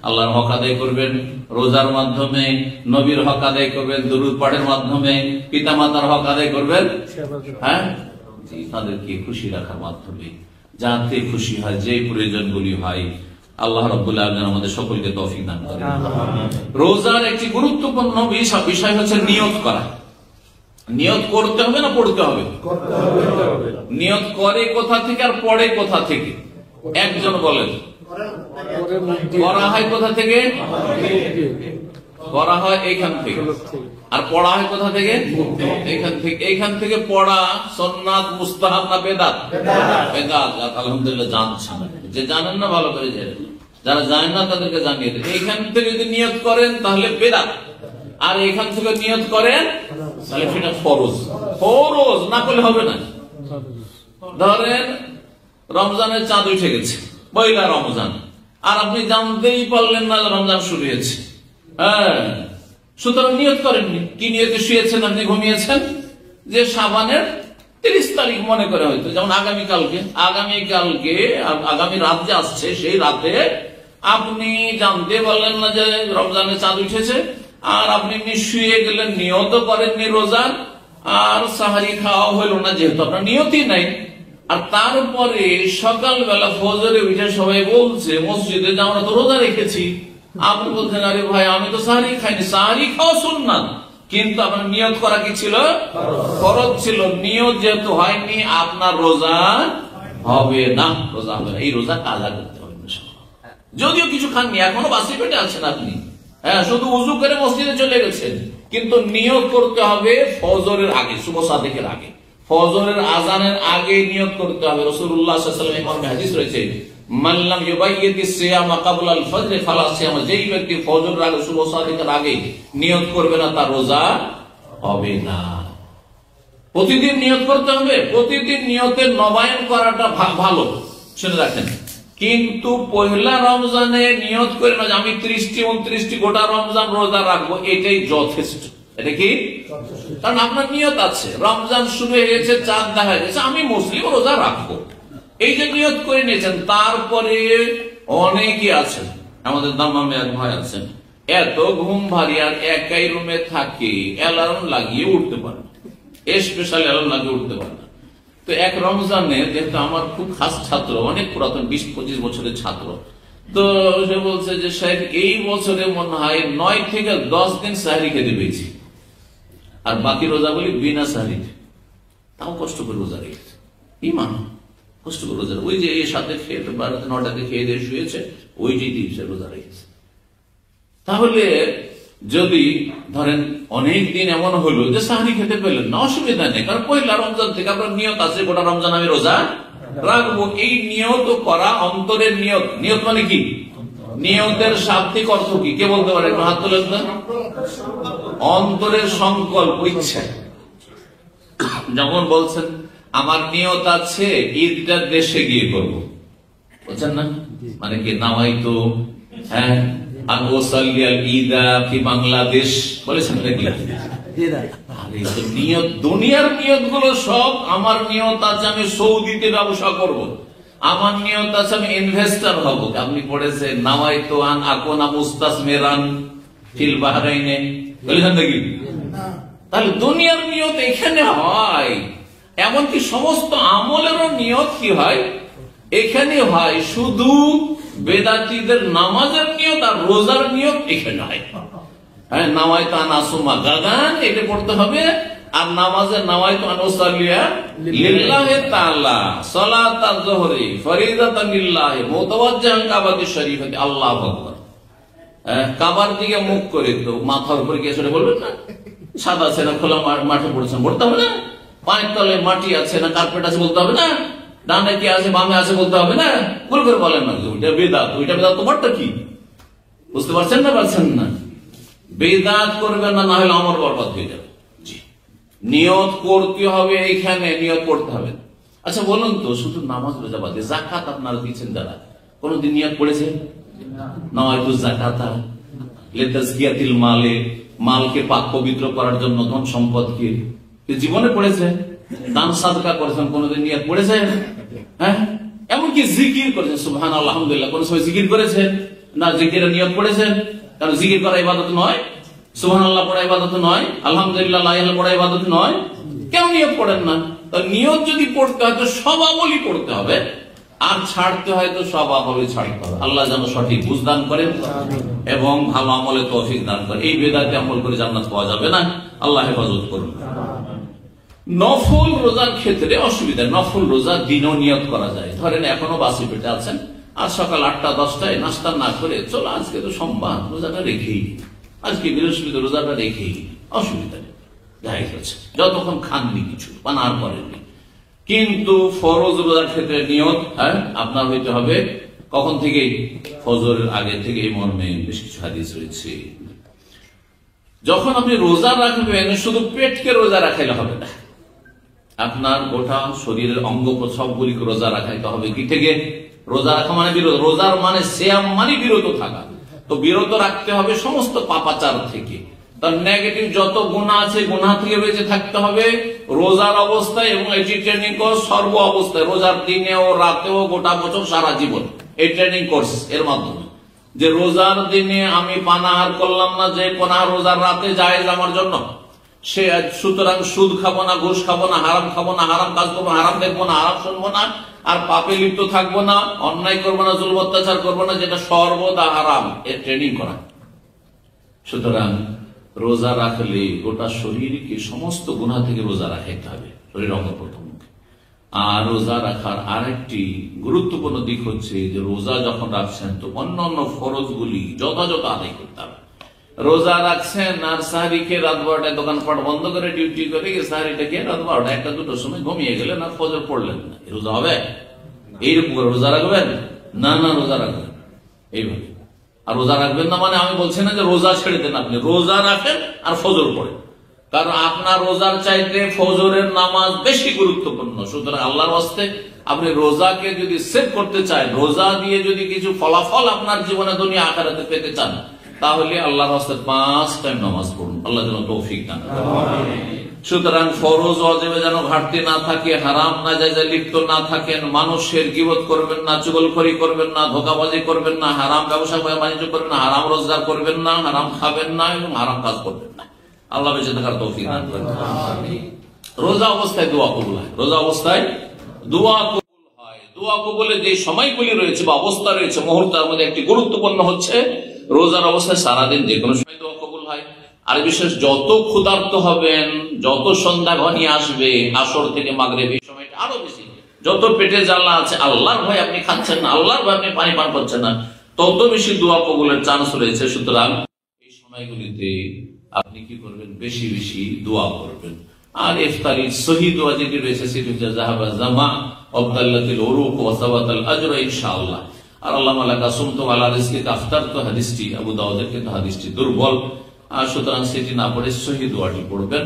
আল্লাহর হক আদায় করবেন রোজার মাধ্যমে, নবীর হক আদায় করবেন দুরূদ পাঠের মাধ্যমে, পিতামাতার হক আদায় করবেন হ্যাঁ তাদেরকে খুশি রাখার মাধ্যমে, যাতে খুশি হয়, যে প্রয়োজনগুলি হয়। আল্লাহ রাব্বুল আলামিন আমাদের সকলকে তৌফিক দান করেন। রোজার একটি গুরুত্বপূর্ণ বিষয় হচ্ছে নিয়ত করা। নিয়ত করতে হবে না পড়তে হবে? নিয়ত করে কোথা থেকে আর পড়ে কোথা থেকে? একজন বলেন। করা হয় কোথা থেকে? করা হয় এইখান থেকে। আর পড়া হয় কোথা থেকে? এইখান থেকে। এইখান থেকে পড়া সুন্নাত, মুস্তাহাব না বেদাত? বেদাত। আলহামদুলিল্লাহ জানছেন, যে জানেন না ভালো করে জানেন, যারা জানেন না তাদেরকে জানিয়ে দেন। এইখান থেকে যদি নিয়ত করেন তাহলে বেদাত, আর এখান থেকে নিয়ত করেন তাহলে সেটা ফরজ। ফরজ না করলে হবে না। ধরেন রমজানের চাঁদ উঠে গেছে, পয়লা রমজান, আর আপনি জানতেই পারলেন না রমজান শুরু হয়েছে। হ্যাঁ, সুতরাং নিয়ত করেননি। কি নিয়তে শুয়েছেন? আপনি ঘুমিয়েছেন যে শাবানের 30 তারিখ মনে করে, হয়তো যেমন আগামীকালকে আগামী রাত যে আসছে, সেই রাতে আপনি জানতে পারলেন না যে রমজানের চাঁদ উঠেছে, আর আপনি শুয়ে গেলেন, নিয়ত করেননি রোজার, আর সাহারি খাওয়া হইল না, যেহেতু আপনার নিয়তই নাই। আর তারপরে সকালবেলা ফজরে উঠে সবাই বলছে মসজিদে যে আমরা তো রোজা রেখেছি, আপনি বলছেন আরে ভাই আমি তো সাহারি খাইনি। সাহারি খাওয়া সুন্নাত, কিন্তু আপনার নিয়ত করা কি ছিল? ফরজ ছিল। নিয়ত যেহেতু হয়নি, আপনার রোজা হবে না। রোজা হবে না, এই রোজা কাজা করতে হবে। যদিও কিছু খাননি, এখনো বাসি পেটে আছেন আপনি, হ্যাঁ, শুধু উযু করে মসজিদে চলে গেছেন, কিন্তু নিয়ত করতে হবে ফজরের আগে, শুভ সাদেকের আগে, ফজরের আজানের আগে নিয়ত করতে হবে। রাসূলুল্লাহ সাল্লাল্লাহু আলাইহি ওয়াসাল্লাম হাদিস রয়েছে, মান লাম ইউবাইয়িতিস সিয়ামা ক্বাবলা আল ফজর ফালা সিয়াম, যেই ব্যক্তি ফজরের আগে, শুভ সাদেকের আগে নিয়ত করবে না, তার রোজা হবে না। প্রতিদিন নিয়ত করতে হবে। প্রতিদিন নিয়তের নবায়ন করাটা ভালো, শুনে রাখেন। কিন্তু পয়লা রমজানে নিয়ত করে না যে আমি 30টি 29টি গোটা রমজান রোজা রাখবো, এটাই যথেষ্ট। এটা কি? কারণ আপনার নিয়ত আছে, রমজান শুরু হয়ে গেছে, চাঁদ দেখা গেছে, আমি মুসলিম, রোজা রাখবো, এই যে নিয়ত করে নিয়েছেন। তারপরে অনেকে আছেন, আমাদের দাম্মামে এক ভাই আছেন, এত ঘুম ভারী, আর একাই রুমে থাকে, অ্যালার্ম লাগিয়ে উঠতে পারে না, স্পেশাল অ্যালার্ম লাগিয়ে উঠতে পারে না। তো এক রমজানে, যেহেতু আমার খুব খাস ছাত্র, অনেক পুরাতন, 20-25 বছরের ছাত্র, তো সে বলছে যে সাহেব এই বছরে মনে হয় 9 থেকে 10 দিন সাহারি খেতে পেয়েছি, আর বাকি রোজাগুলি বিনা সাহারি, তাও কষ্ট করে রোজা রেখেছে। ইমান কষ্ট করে রোজা, ওই যে এর সাথে খেয়ে 12-9টাতে খেয়ে দিয়ে শুয়েছে, ওইটি দিয়ে রোজা রেখেছে। তাহলে যদি ধরেন অনেক দিন এমন হলো যে সাহারি খেতে পেলেন না, অসুবিধা নেই, কারণ পয়লা রমজান থেকে আপনার নিয়ত আছে গোটা রমজান আমি রোজা রাখবো। এই নিয়ত করা অন্তরের নিয়ত। নিয়ত মানে কি? নিয়তের শাব্দিক অর্থ কি কে বলতে পারে? একটু হাত তোলেন না। অন্তরের সংকল্প, ইচ্ছা। যখন বলছেন আমার নিয়ত আছে ঈদটা দেশে গিয়ে করবো, বলছেন না, মানে কি নাওয়াইতো বাংলাদেশ বলেছেন নাকি? নিয়ত, দুনিয়ার নিয়ত গুলো সব আমার নিয়ত আছে আমি সৌদিতে ব্যবসা করব, আমার নিয়ত আছে আমি ইনভেস্টর হব। আপনি পড়েছেন নাওয়াইতো আন আকুনা মুস্তাসমিরান ফিল বাহরাইনে, বলেছেন নাকি? তাহলে দুনিয়ার নিয়ত এখানে হয়, এমনকি সমস্ত আমলেরও নিয়ত কি হয়? এখানে হয়। শুধু বেদাতীদের নামাজের নিয়ত আর রোজার নিয়ত এখানে হয়। হ্যাঁ, নাওয়াইতু আন আসুমা গাদান এটা পড়তে হবে, আর নামাজের নাওয়াইতু আন উসাল্লিয়া লিল্লাহি তাআলা সালাতাল যুহরি ফরিদাতান লিল্লাহি মুতাওয়াজ্জিহান কাবাতিশ শরীফাতি আল্লাহু আকবার। কাবার দিকে মুখ করে, তো মাথার উপরে কি আসলে বলবেন না? সাদা আছে না খোলা মাঠে পড়েছেন বলতে হবে না? পায়ের তলে মাটি আছে না কার্পেট আছে বলতে হবে না? ডানে কি আছে বামে আছে বলতে হবে না? ভুল করে বলেন না ওইটা বেদাত, ওইটা বেদাত। তোমারটা কি বুঝতে পারছেন না? পারছেন না? বেদাত করবেন না, না হলে আমল বরবাদ হয়ে যাবে। নিয়ত করতে হবে, এইখানে নিয়ত করতে হবে। আচ্ছা বলুন তো, শুধু নামাজ রোজা বাদে যাকাত আপনারা দিচ্ছেন যারা, কোনদিন নিয়ত করেছেন? নাওয়াইতু যাকাতা লিতাজকিয়াতিল মালে, মালকে পাক পবিত্র করার জন্য, ধন সম্পদকে জীবনে পড়েছে? দান সাদকা করেছেন, কোনদিন নিয়ত পড়েছে? হ্যাঁ, এমনকি জিকির করেছেন সুবহানাল্লাহ আলহামদুলিল্লাহ, কোন সময় জিকির করেছেন না? জিকিরের নিয়ত পড়েছেন? কারণ জিকির করা ইবাদত নয়, সুবহানাল্লাহ পড়া ইবাদত নয়, আলহামদুলিল্লাহ লা ইলাহা পড়া ইবাদত নয়। কেন নিয়ত পড়েন না? তো নিয়ত যদি পড়তে হয় তো সব আমলই পড়তে হবে, আর ছাড়তে হয় তো সব আমলই ছাড়তে হবে। আল্লাহ যেন সঠিক বুঝ দান করেন এবং ভালো আমলে তৌফিক দান করেন। এই বেদাতে আমল করে জান্নাত পাওয়া যাবে না, আল্লাহ হেফাজত করুন। নফল রোজার ক্ষেত্রে অসুবিধা, নফল রোজা দিনও নিয়ত করা যায়। ধরেন এখনো বাসি পেটে আছেন, আজ সকাল 8টা-10টায় নাস্তা না করে চলো আজকে তো সোমবার রোজাটা রেখেই, আজকে বৃহস্পতি রোজাটা রেখেই, অসুবিধা নেই, দেখা গেছে যতক্ষণ খাননি কিছু পানার করেননি। কিন্তু ফরজ রোজার ক্ষেত্রে নিয়ত আপনার হইতে হবে কখন থেকে? ফজরের আগে থেকে। এই মর্মে বেশ কিছু হাদিস রয়েছে। যখন আপনি রোজা রাখবেন শুধু পেটকে রোজা রাখাইলে হবে না, আপনার গোটা শরীরের অঙ্গ সবগুলিকে রোজা রাখাইতে হবে। কি থেকে? রোজা রাখা মানে বিরত, রোজার মানে সিয়াম মানে বিরত থাকা। তো বিরত রাখতে হবে সমস্ত পাপাচার থেকে, তার নেগেটিভ যত গুনাহ আছে গুনাহ থেকে বেঁচে থাকতে হবে রোজার অবস্থায়, এবং এটি ট্রেনিং কোর্স সর্ব অবস্থায়, রোজার দিনেও রাতেও গোটা বছর সারা জীবন এই ট্রেনিং কোর্স এর মাধ্যমে। যে রোজার দিনে আমি পানাহার করলাম না, যে পানাহার রোজার রাতে জায়েজ আমার জন্য, সে সুতরাং সুদ খাবো না, ঘুষ খাবো না, হারাম খাবো না, হারাম কাজ করবো না, হারাম দেখবো না, হারাম শুনবো না, আর পাপে লিপ্ত থাকবো না, অন্যায় করবো না, জুলম অত্যাচার করবো না, যেটা সর্বদা হারাম, এর ট্রেনিং করা। সুতরাং রোজা রাখলে গোটা শরীরকে সমস্ত গুনাহ থেকে রোজা রাখাইতে হবে, শরীর অঙ্গ প্রত্যঙ্গ। আর রোজা রাখার আরেকটি গুরুত্বপূর্ণ দিক হচ্ছে যে রোজা যখন রাখছেন তো অন্যান্য ফরজগুলি যথাযথ আদায় করতে হবে। রোজা রাখছেন আর সাহারি খেয়ে রাত 12টায় দোকানপাট বন্ধ করে ডিউটি করে গিয়ে সাহারিটা খেয়ে রাত 12টা 1টা-2টার সময় ঘুমিয়ে গেলেন আর ফজর পড়লেন না, রোজা হবে? এইরকম করে রোজা রাখবেন না? না, রোজা রাখবেন এইভাবে। আর রোজা রাখবেন না মানে আমি বলছি না যে রোজা ছেড়ে দেন, আপনি রোজা রাখেন আর ফজর পড়েন, কারণ আপনার রোজার চাইতে ফজরের নামাজ বেশি গুরুত্বপূর্ণ। সুতরাং আল্লাহর ওয়াস্তে আপনি রোজাকে যদি সেভ করতে চান, রোজা দিয়ে যদি কিছু ফলাফল আপনার জীবনে দুনিয়া আখিরাতে পেতে চান, তাহলে আল্লাহর ওয়াস্তে 5 টাইম নামাজ পড়ুন, আল্লাহ যেন তৌফিক দান করেন। সুতরাং ফরজ ওয়াজিবে যেন ঘাটতি না থাকে, হারাম নাজায়েজে লিপ্ত না থাকেন, মানুষের গীবত করবেন না, চুগলখড়ি করবেন না, ধোঁকাবাজি করবেন না, হারাম ব্যবসা বাণিজ্য করবেন না, হারাম রোজগার করবেন না, হারাম খাবেন না এবং হারাম কাজ করবেন না। আল্লাহ বেঁচে থাকার তৌফিক দান করেন। রোজা অবস্থায় দোয়া কবুল হয়, রোজা অবস্থায় দোয়া কবুল হয়। দোয়া কবুলের যে সময়গুলি রয়েছে বা অবস্থা রয়েছে মুহূর্তের মধ্যে একটি গুরুত্বপূর্ণ হচ্ছে রোজার অবস্থায় সারাদিন যে কোনো সময় দোয়া কবুল হয়। আর বিশেষ যত ক্ষুধার্ত হবেন, যত সন্ধ্যা ঘনিয়ে আসবে আসর থেকে মাগরিব, এই সময়টা আরো বেশি, যত পেটে জ্বালা আছে, আল্লাহর ভয় আপনি খাচ্ছেন না, আল্লাহর ভয় আপনি পানি পান করছেন না, তত বেশি দোয়া কবুলের চান্স রয়েছে। সুতরাং এই সময় সময়গুলিতে আপনি কি করবেন, বেশি বেশি দোয়া করবেন। আর ইফতারির সহি দোয়া যেটি রয়েছে সেটি হচ্ছে যাহাবা জামা আবদাল্লাতিল উরুক ওয়া সাবাতাল আজর ইনশাআল্লাহ। আর আল্লাহ মালাকা সুমতু আলা রিজকিকা আফতারতু হাদিসটি আবু দাউদের, কিন্তু হাদিসটি দুর্বল, আর সুতরাং সেটি না পড়ে সহি দোয়াটি পড়বেন।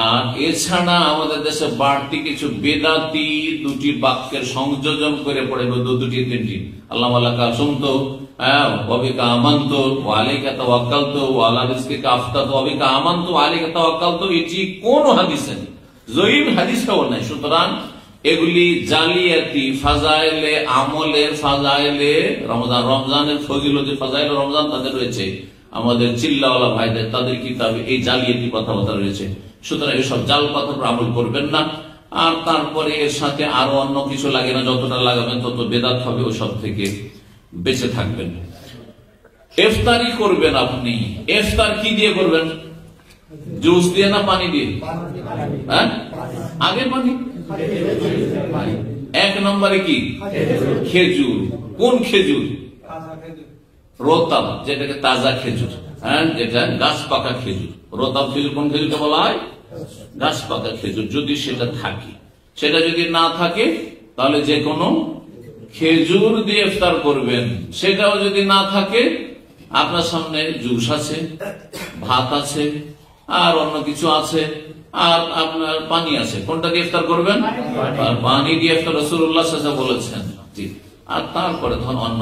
আর এছাড়া আমাদের দেশে বাড়তি কিছু বেদাতি দুটি বাক্যের সংযোজন করে পড়ে, দুটি তিনটি, আল্লাহ মালাকা সুমতু ওয়াবিকা আমানতু ওয়া আলাইকা তাওয়াক্কালতু ওয়া আলা রিজকিকা আফতারতু ওয়াবিকা আমানতু ওয়া আলাইকা তাওয়াক্কালতু, এটি কোন হাদিসে নেই, জয়ীফ হাদিসটাও নাই। সুতরাং এগুলি জালিয়াতি ফাজাইলে আমলের ফাজাইলে রমজানের ফজিলতে ফাজাইলে রমজান তাদের রয়েছে, আমাদের চিল্লাওয়ালা ভাইদের তাদের কিতাবে এই জালিয়াতি কথাবার্তা রয়েছে। সুতরাং এসব জাল কথার আমল করবেন না। আর তারপরে এর সাথে আরো অন্য কিছু লাগে না, যতটা লাগাবেন তত বেদাত হবে, ওসব থেকে বেঁচে থাকবেন। ইফতারি করবেন আপনি, ইফতার কি দিয়ে করবেন? জুস দিয়ে না পানি দিয়ে? হ্যাঁ, আগে পানি। এক নম্বরে কি? খেজুর। কোন খেজুর? রোতাব, যেটাকে তাজা খেজুর, হ্যাঁ, যেটা গাছ পাকা খেজুর। রোতাব খেজুর কোন খেজুরকে বলা হয়? গাছ পাকা খেজুর। যদি সেটা থাকে, সেটা যদি না থাকে তাহলে যে কোনো খেজুর দিয়ে ইফতার করবেন। সেটাও যদি না থাকে, আপনার সামনে জুস আছে, ভাত আছে, আর অন্য কিছু আছে, আর আপনার পানি আছে, কোনটা দিয়ে ইফতার করবেন? পানি দিয়ে ইফতার রাসূলুল্লাহ সাল্লাল্লাহু আলাইহি ওয়াসাল্লাম বলেছেন। আর তারপরে ধরুন অন্য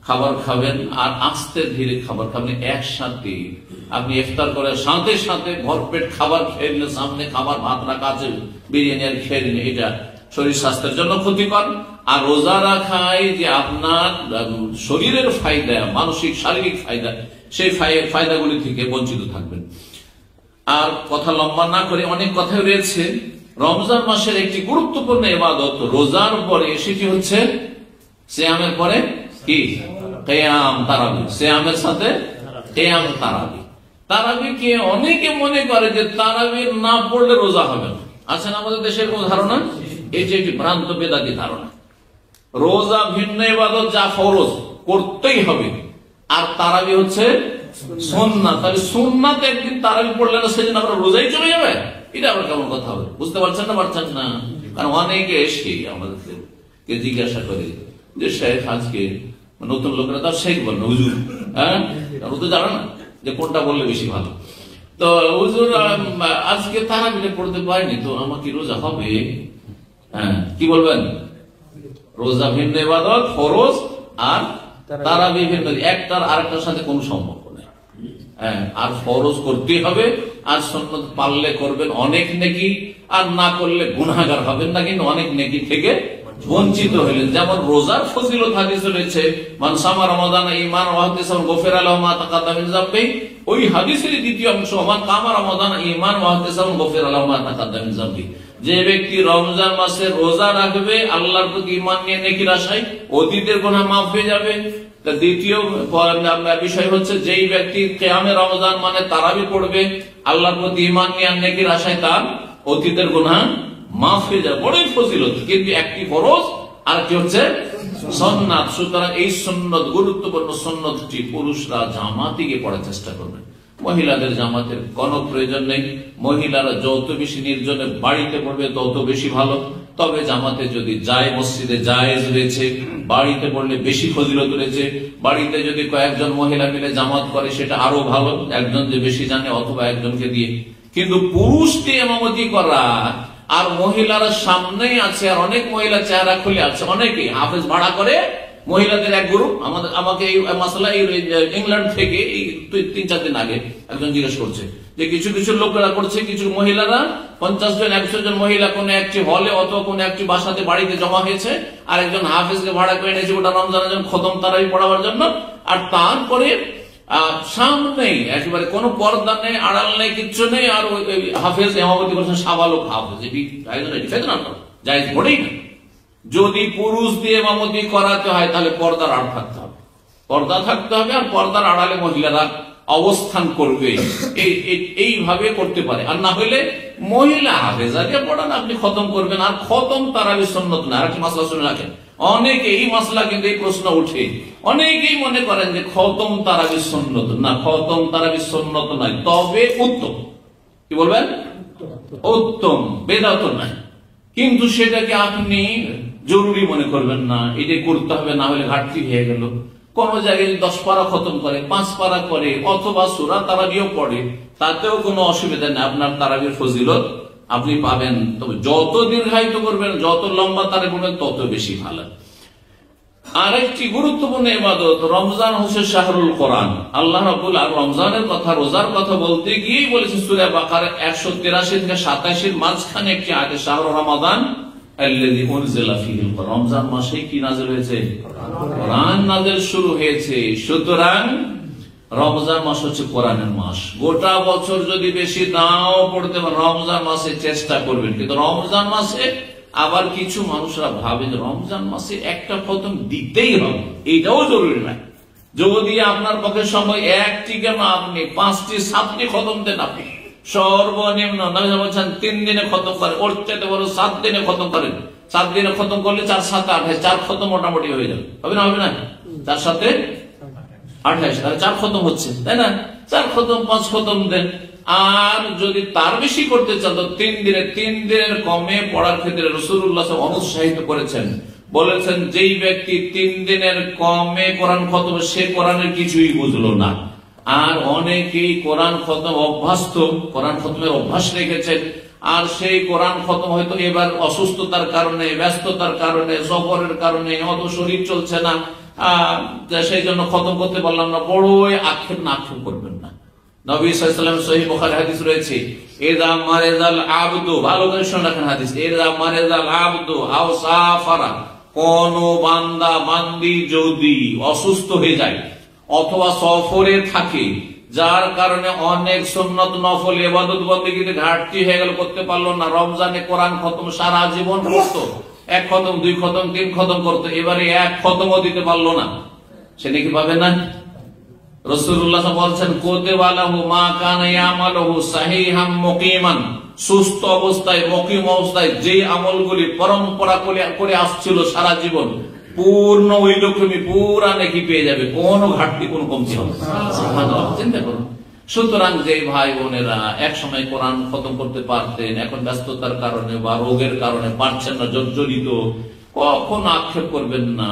খাবার খাবেন, আর আস্তে ধীরে খাবার খাবেন। একসাথে আপনি ইফতার করার সাথে সাথে ভরপেট খাবার খেয়ে নিলে, সামনে খাবার ভাত রাখা আছে, বিরিয়ানি আর খেয়ে নিলে, এটা শরীর স্বাস্থ্যের জন্য ক্ষতিকর। আর রোজা রাখায় যে আপনার শরীরের ফায়দা, মানসিক শারীরিক ফায়দা, সেই ফায়দাগুলি থেকে বঞ্চিত থাকবেন। আর কথা লম্বা না করে, অনেক কথাই রয়েছে। রমজান মাসের একটি গুরুত্বপূর্ণ ইবাদত রোজার পরে, সেটি হচ্ছে সিয়ামের পরে কি? কিয়াম তারাবি। সিয়ামের সাথে কিয়াম তারাবি। তারাবিকে অনেকে মনে করে যে তারাবি না পড়লে রোজা হবে না। আছে না আমাদের দেশের কোন ধারণা? এটি একটি ভ্রান্ত বেদাতি ধারণা। রোজা ভিন্ন ইবাদত, যা ফরজ করতেই হবে, আর তারাবি হচ্ছে সুন্নাত। তাহলে সুন্নাতে একদিন তারাবি পড়লে না, সেদিন আমরা রোজাই চলে যাবে? এটা আবার কেমন কথা হবে? বুঝতে পারছেন না? পারছেন না? কারণ অনেকে এসে আমাদেরকে জিজ্ঞাসা করে যে শেখ, আজকে নতুন লোকেরা তার শেখ বল না, হুজুর, হ্যাঁ, ও তো জানে না যে কোনটা বললে বেশি ভালো। তো হুজুর আজকে তারাবিটা পড়তে পারিনি, তো আমার কি রোজা হবে? হ্যাঁ, কি বলবেন? রোজা ভিন্ন ইবাদত, ফরজ আর তারাবি ভিন্ন, একটার আরেকটার সাথে কোনো সম্পর্ক নেই। হ্যাঁ, আর ফরজ করতেই হবে, আর সুন্নাত পারলে করবেন অনেক নেকি, আর না করলে গুনাহগার হবেন না, কিন্তু অনেক নেকি থেকে বঞ্চিত হইলেন। যেমন রোজার ফজিলত হাদিসে রয়েছে, মান সামা রমাদান ঈমান ওয়া ইহতিসাবান গুফিরা লাহু মা তাকাদ্দামা মিন যামবি। ওই হাদিসের দ্বিতীয় অংশ, মান কামা রমাদান ঈমান ওয়া ইহতিসাবান গুফিরা লাহু মা তাকাদ্দামা মিন যামবি। যে ব্যক্তি রমজান মাসে রোজা রাখবে আল্লাহর প্রতি ঈমান নিয়ে, নেকির আশায়, অতীতের গুনাহ মাফ হয়ে যাবে। দ্বিতীয় বিষয় হচ্ছে, যেই ব্যক্তি কিয়ামে রমজান মানে তারাবি পড়বে আল্লাহর প্রতি ঈমান নিয়ে, নেকির আশায়, তার অতীতের গুনাহ মাফ হয়ে যায়। বড়ই ফজিলত, কিন্তু একটি ফরজ আর একটি হচ্ছে সুন্নাত। সুতরাং এই সুন্নত, গুরুত্বপূর্ণ সুন্নতটি পুরুষরা জামাতে গিয়ে পড়ার চেষ্টা করবেন। মহিলাদের জামাতের কোনো প্রয়োজন নেই। মহিলারা যত বেশি নির্জনে বাড়িতে পড়বে তত বেশি ভালো। তবে জামাতে যদি যায়, মসজিদে জায়েজ রয়েছে, বাড়িতে পড়লে বেশি ফজিলত রয়েছে। বাড়িতে যদি কয়েকজন মহিলা মিলে জামাত করে সেটা আরো ভালো, একজন যে বেশি জানে অথবা একজনকে দিয়ে। কিন্তু পুরুষ দিয়ে ইমামতি করা, আর মহিলারা সামনেই আছে, আর অনেক মহিলা চেহারা খুলে আছে, অনেকে হাফেজ ভাড়া করে মহিলাদের এক গ্রুপ। আমাকে এই মাসালা ইংল্যান্ড থেকে এই 3-4 দিন আগে একজন জিজ্ঞেস করছে যে কিছু কিছু লোকেরা করছে, কিছু মহিলারা 50 জন 100 জন মহিলা কোন একটি হলে অথবা কোন একটি বাসাতে বাড়িতে জমা হয়েছে, আর একজন হাফেজকে ভাড়া করে এনেছে ওটা রমজানের জন্য খতম তারাবি পড়াবার জন্য। আর তারপরে সামনেই একেবারে কোনো পর্দা নেই, আড়াল নেই, কিচ্ছু নেই, আর হাফেজ ইমামতি করছেন, সাবালক হাফেজ। এটি জায়েজ পড়েই না। যদি পুরুষ দিয়ে ইমামতি করাতে হয় তাহলে পর্দার আড় থাকতে হবে, পর্দা থাকতে হবে, আর পর্দার আড়ালে মহিলারা অবস্থান করবে, এইভাবে করতে পারে। আর না হইলে মহিলা হাফেজাকে পড়ান, আপনি খতম করবেন। আর খতম তারাবি সুন্নত না। আর একটি মাসলা শুনে রাখেন, অনেকে এই মাসলা কিন্তু এই প্রশ্ন উঠে, অনেকেই মনে করেন যে খতম তারাবি সুন্নত না, খতম তারাবি সুন্নত নয়, তবে উত্তম। কি বলবেন? উত্তম, বেদাত নাই, কিন্তু সেটাকে আপনি জরুরি মনে করবেন না, এটাই করতে হবে, না হলে ঘাটতি হয়ে গেল। কোন জায়গায় 10 পারা খতম করে, 5 পারা করে, অথবা সূরা তারাবিও পড়ে, তাতেও কোনো অসুবিধা নেই, আপনার তারাবির ফজিলত আপনি পাবেন। তবে যত দীর্ঘায়িত করবেন, যত লম্বা তারাবি করবেন, তত বেশি ভালো। আরেকটি গুরুত্বপূর্ণ ইবাদত রমজান হচ্ছে শাহরুল কোরআন। আল্লাহ রাব্বুল আলামিন রমজানের কথা, রোজার কথা বলতে গিয়ে বলেছেন সূরা বাকারা 183 থেকে 87 মাঝখানে একটি আয়াতে, শাহরু রমাদান আল্লাযী উনজিলা ফীহিল কোরআন, রমজান মাসে কি নাযিল হয়েছে? কোরআন নাযিল শুরু হয়েছে। সুতরাং রমজান মাস হচ্ছে কোরআনের মাস। গোটা বছর যদি বেশি নাও পড়তে পারেন, রমজান মাসে চেষ্টা করবেন। কিন্তু রমজান মাসে আবার কিছু মানুষরা ভাবে যে রমজান মাসে একটা খতম দিতেই হবে, এইটাও জরুরি নয়। যদি আপনার পক্ষে সময় একটি কেন আপনি 5টি 7টি খতম দেন, আপনি সর্বনিম্ন নবী বলছেন 3 দিনে খতম করেন, ওর চাইতে বড় 7 দিনে খতম করেন। 7 দিনে খতম করলে 4 7 28, 4 খতম মোটামুটি হয়ে যাবে। হবে না? হবে না? 4 7 28, তাহলে 4 খতম হচ্ছে, তাই না? 4 খতম 5 খতম দেন। আর যদি তার বেশি করতে চান তো 3 দিনের কমে পড়ার ক্ষেত্রে রাসূলুল্লাহ সাল্লাল্লাহু আলাইহি ওয়াসাল্লাম অনুৎসাহিত করেছেন, বলেছেন যেই ব্যক্তি 3 দিনের কমে কোরআন খতম, সে কোরআনের কিছুই বুঝলো না। আর অনেকেই কোরআন খতম অভ্যস্ত, কোরআন খতমের অভ্যাস রেখেছেন, আর সেই কোরআন খতম হয়তো এবার অসুস্থতার কারণে, ব্যস্ততার কারণে, সফরের কারণে, অত শরীর চলছে না, সেই জন্য খতম করতে পারলাম না, বড়ই আক্ষেপ করবেন না। নবী সাল্লাল্লাহু আলাইহি ওয়াসাল্লাম সহিহ বুখারী হাদিস রয়েছে, ইযা মারিদাল আবদু, ভালো করে শুনে রাখেন হাদিস, ইযা মারিদাল আবদু আও সাফারা, কোন বান্দা বান্দি যদি অসুস্থ হয়ে যায় অথবা সফরে থাকে, যার কারণে অনেক সুন্নত নফল ইবাদত বন্দেগীতে ঘাটতি হয়ে গেল, করতে পারলো না, রমজানে কোরআন খতম সারা জীবন করতো, 1 খতম 2 খতম 3 খতম করতো, এবারে 1 খতমও দিতে পারলো না, সে নাকি পাবে না? রাসূলুল্লাহ বলছেন কুতিবা লাহু মা কানা ইয়ামালুহু সাহিহাম মুকিমান, সুস্থ অবস্থায়, মুকিম অবস্থায় যে আমলগুলি পরম্পরা করে আসছিল সারা জীবন, পূর্ণ ওই রকমই পুরা নেকি পেয়ে যাবে, কোনো ঘাটতি কোনো কমতি হবে না। সুবহানাল্লাহ, চিন্তা করুন। সুতরাং যে ভাই বোনেরা এক সময় কোরআন খতম করতে পারতেন, এখন ব্যস্ততার কারণে বা রোগের কারণে পারছেন না, জর্জরিত, কখন আক্ষেপ করবেন না।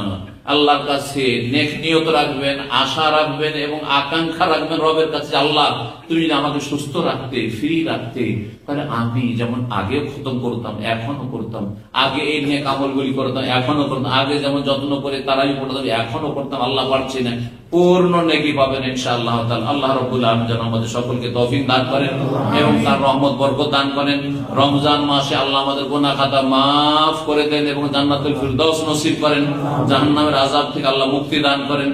আল্লাহর কাছে নেক নিয়ত রাখবেন, আশা রাখবেন এবং আকাঙ্ক্ষা রাখবেন রবের কাছে, আল্লাহ তুমি যদি আমাকে সুস্থ রাখতে, ফ্রি রাখতে, তাহলে আমি যেমন আগে খতম করতাম, এখনো করতাম, আগে এই নেক আমলগুলি করতাম, এখনো করতাম, আগে যেমন যত্ন করে তারাই পড়তাম, এখনো করতাম, আল্লাহ পারছি না, পূর্ণ নেকি পাবেন ইনশাআল্লাহ তাআলা। আল্লাহ রাব্বুল আলামিন যেন আমাদের সকলকে তৌফিক দান করেন এবং তার রহমত বরকত দান করেন। রমজান মাসে আল্লাহ আমাদের গুনাহ খাতা মাফ করে দেন এবং জান্নাতুল ফিরদাউস নসিব করেন, জাহান্নামের আযাব থেকে আল্লাহ মুক্তি দান করেন।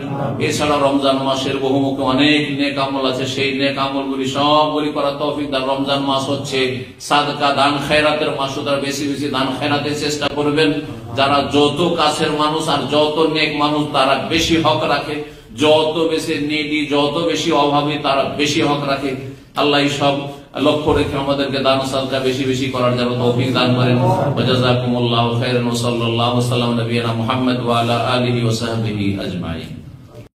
এছাড়া রমজান মাসের বহুমুখী অনেক নেক আমল আছে, সেই নেক আমলগুলি সবগুলি করার তৌফিক দান। রমজান মাস হচ্ছে সাদকা দান খেরাতের মাস, সুতরাং বেশি বেশি দান খেরাতের চেষ্টা করবেন। যারা যত কাছের মানুষ আর যত নেক মানুষ তারা বেশি হক রাখে, যত বেশি নেডি, যত বেশি অভাবী তারা বেশি হক রাখে। আল্লাহ সব লক্ষ্য রেখে আমাদেরকে দান সাদকা বেশি বেশি করার জন্য তৌফিক দান করেন। ওয়া জাযাকুমুল্লাহু খাইরান ওয়া সাল্লাল্লাহু আলা নবিয়িনা মুহাম্মদ ওয়া আলা আলিহি ওয়া সাহবিহি আজমাইন।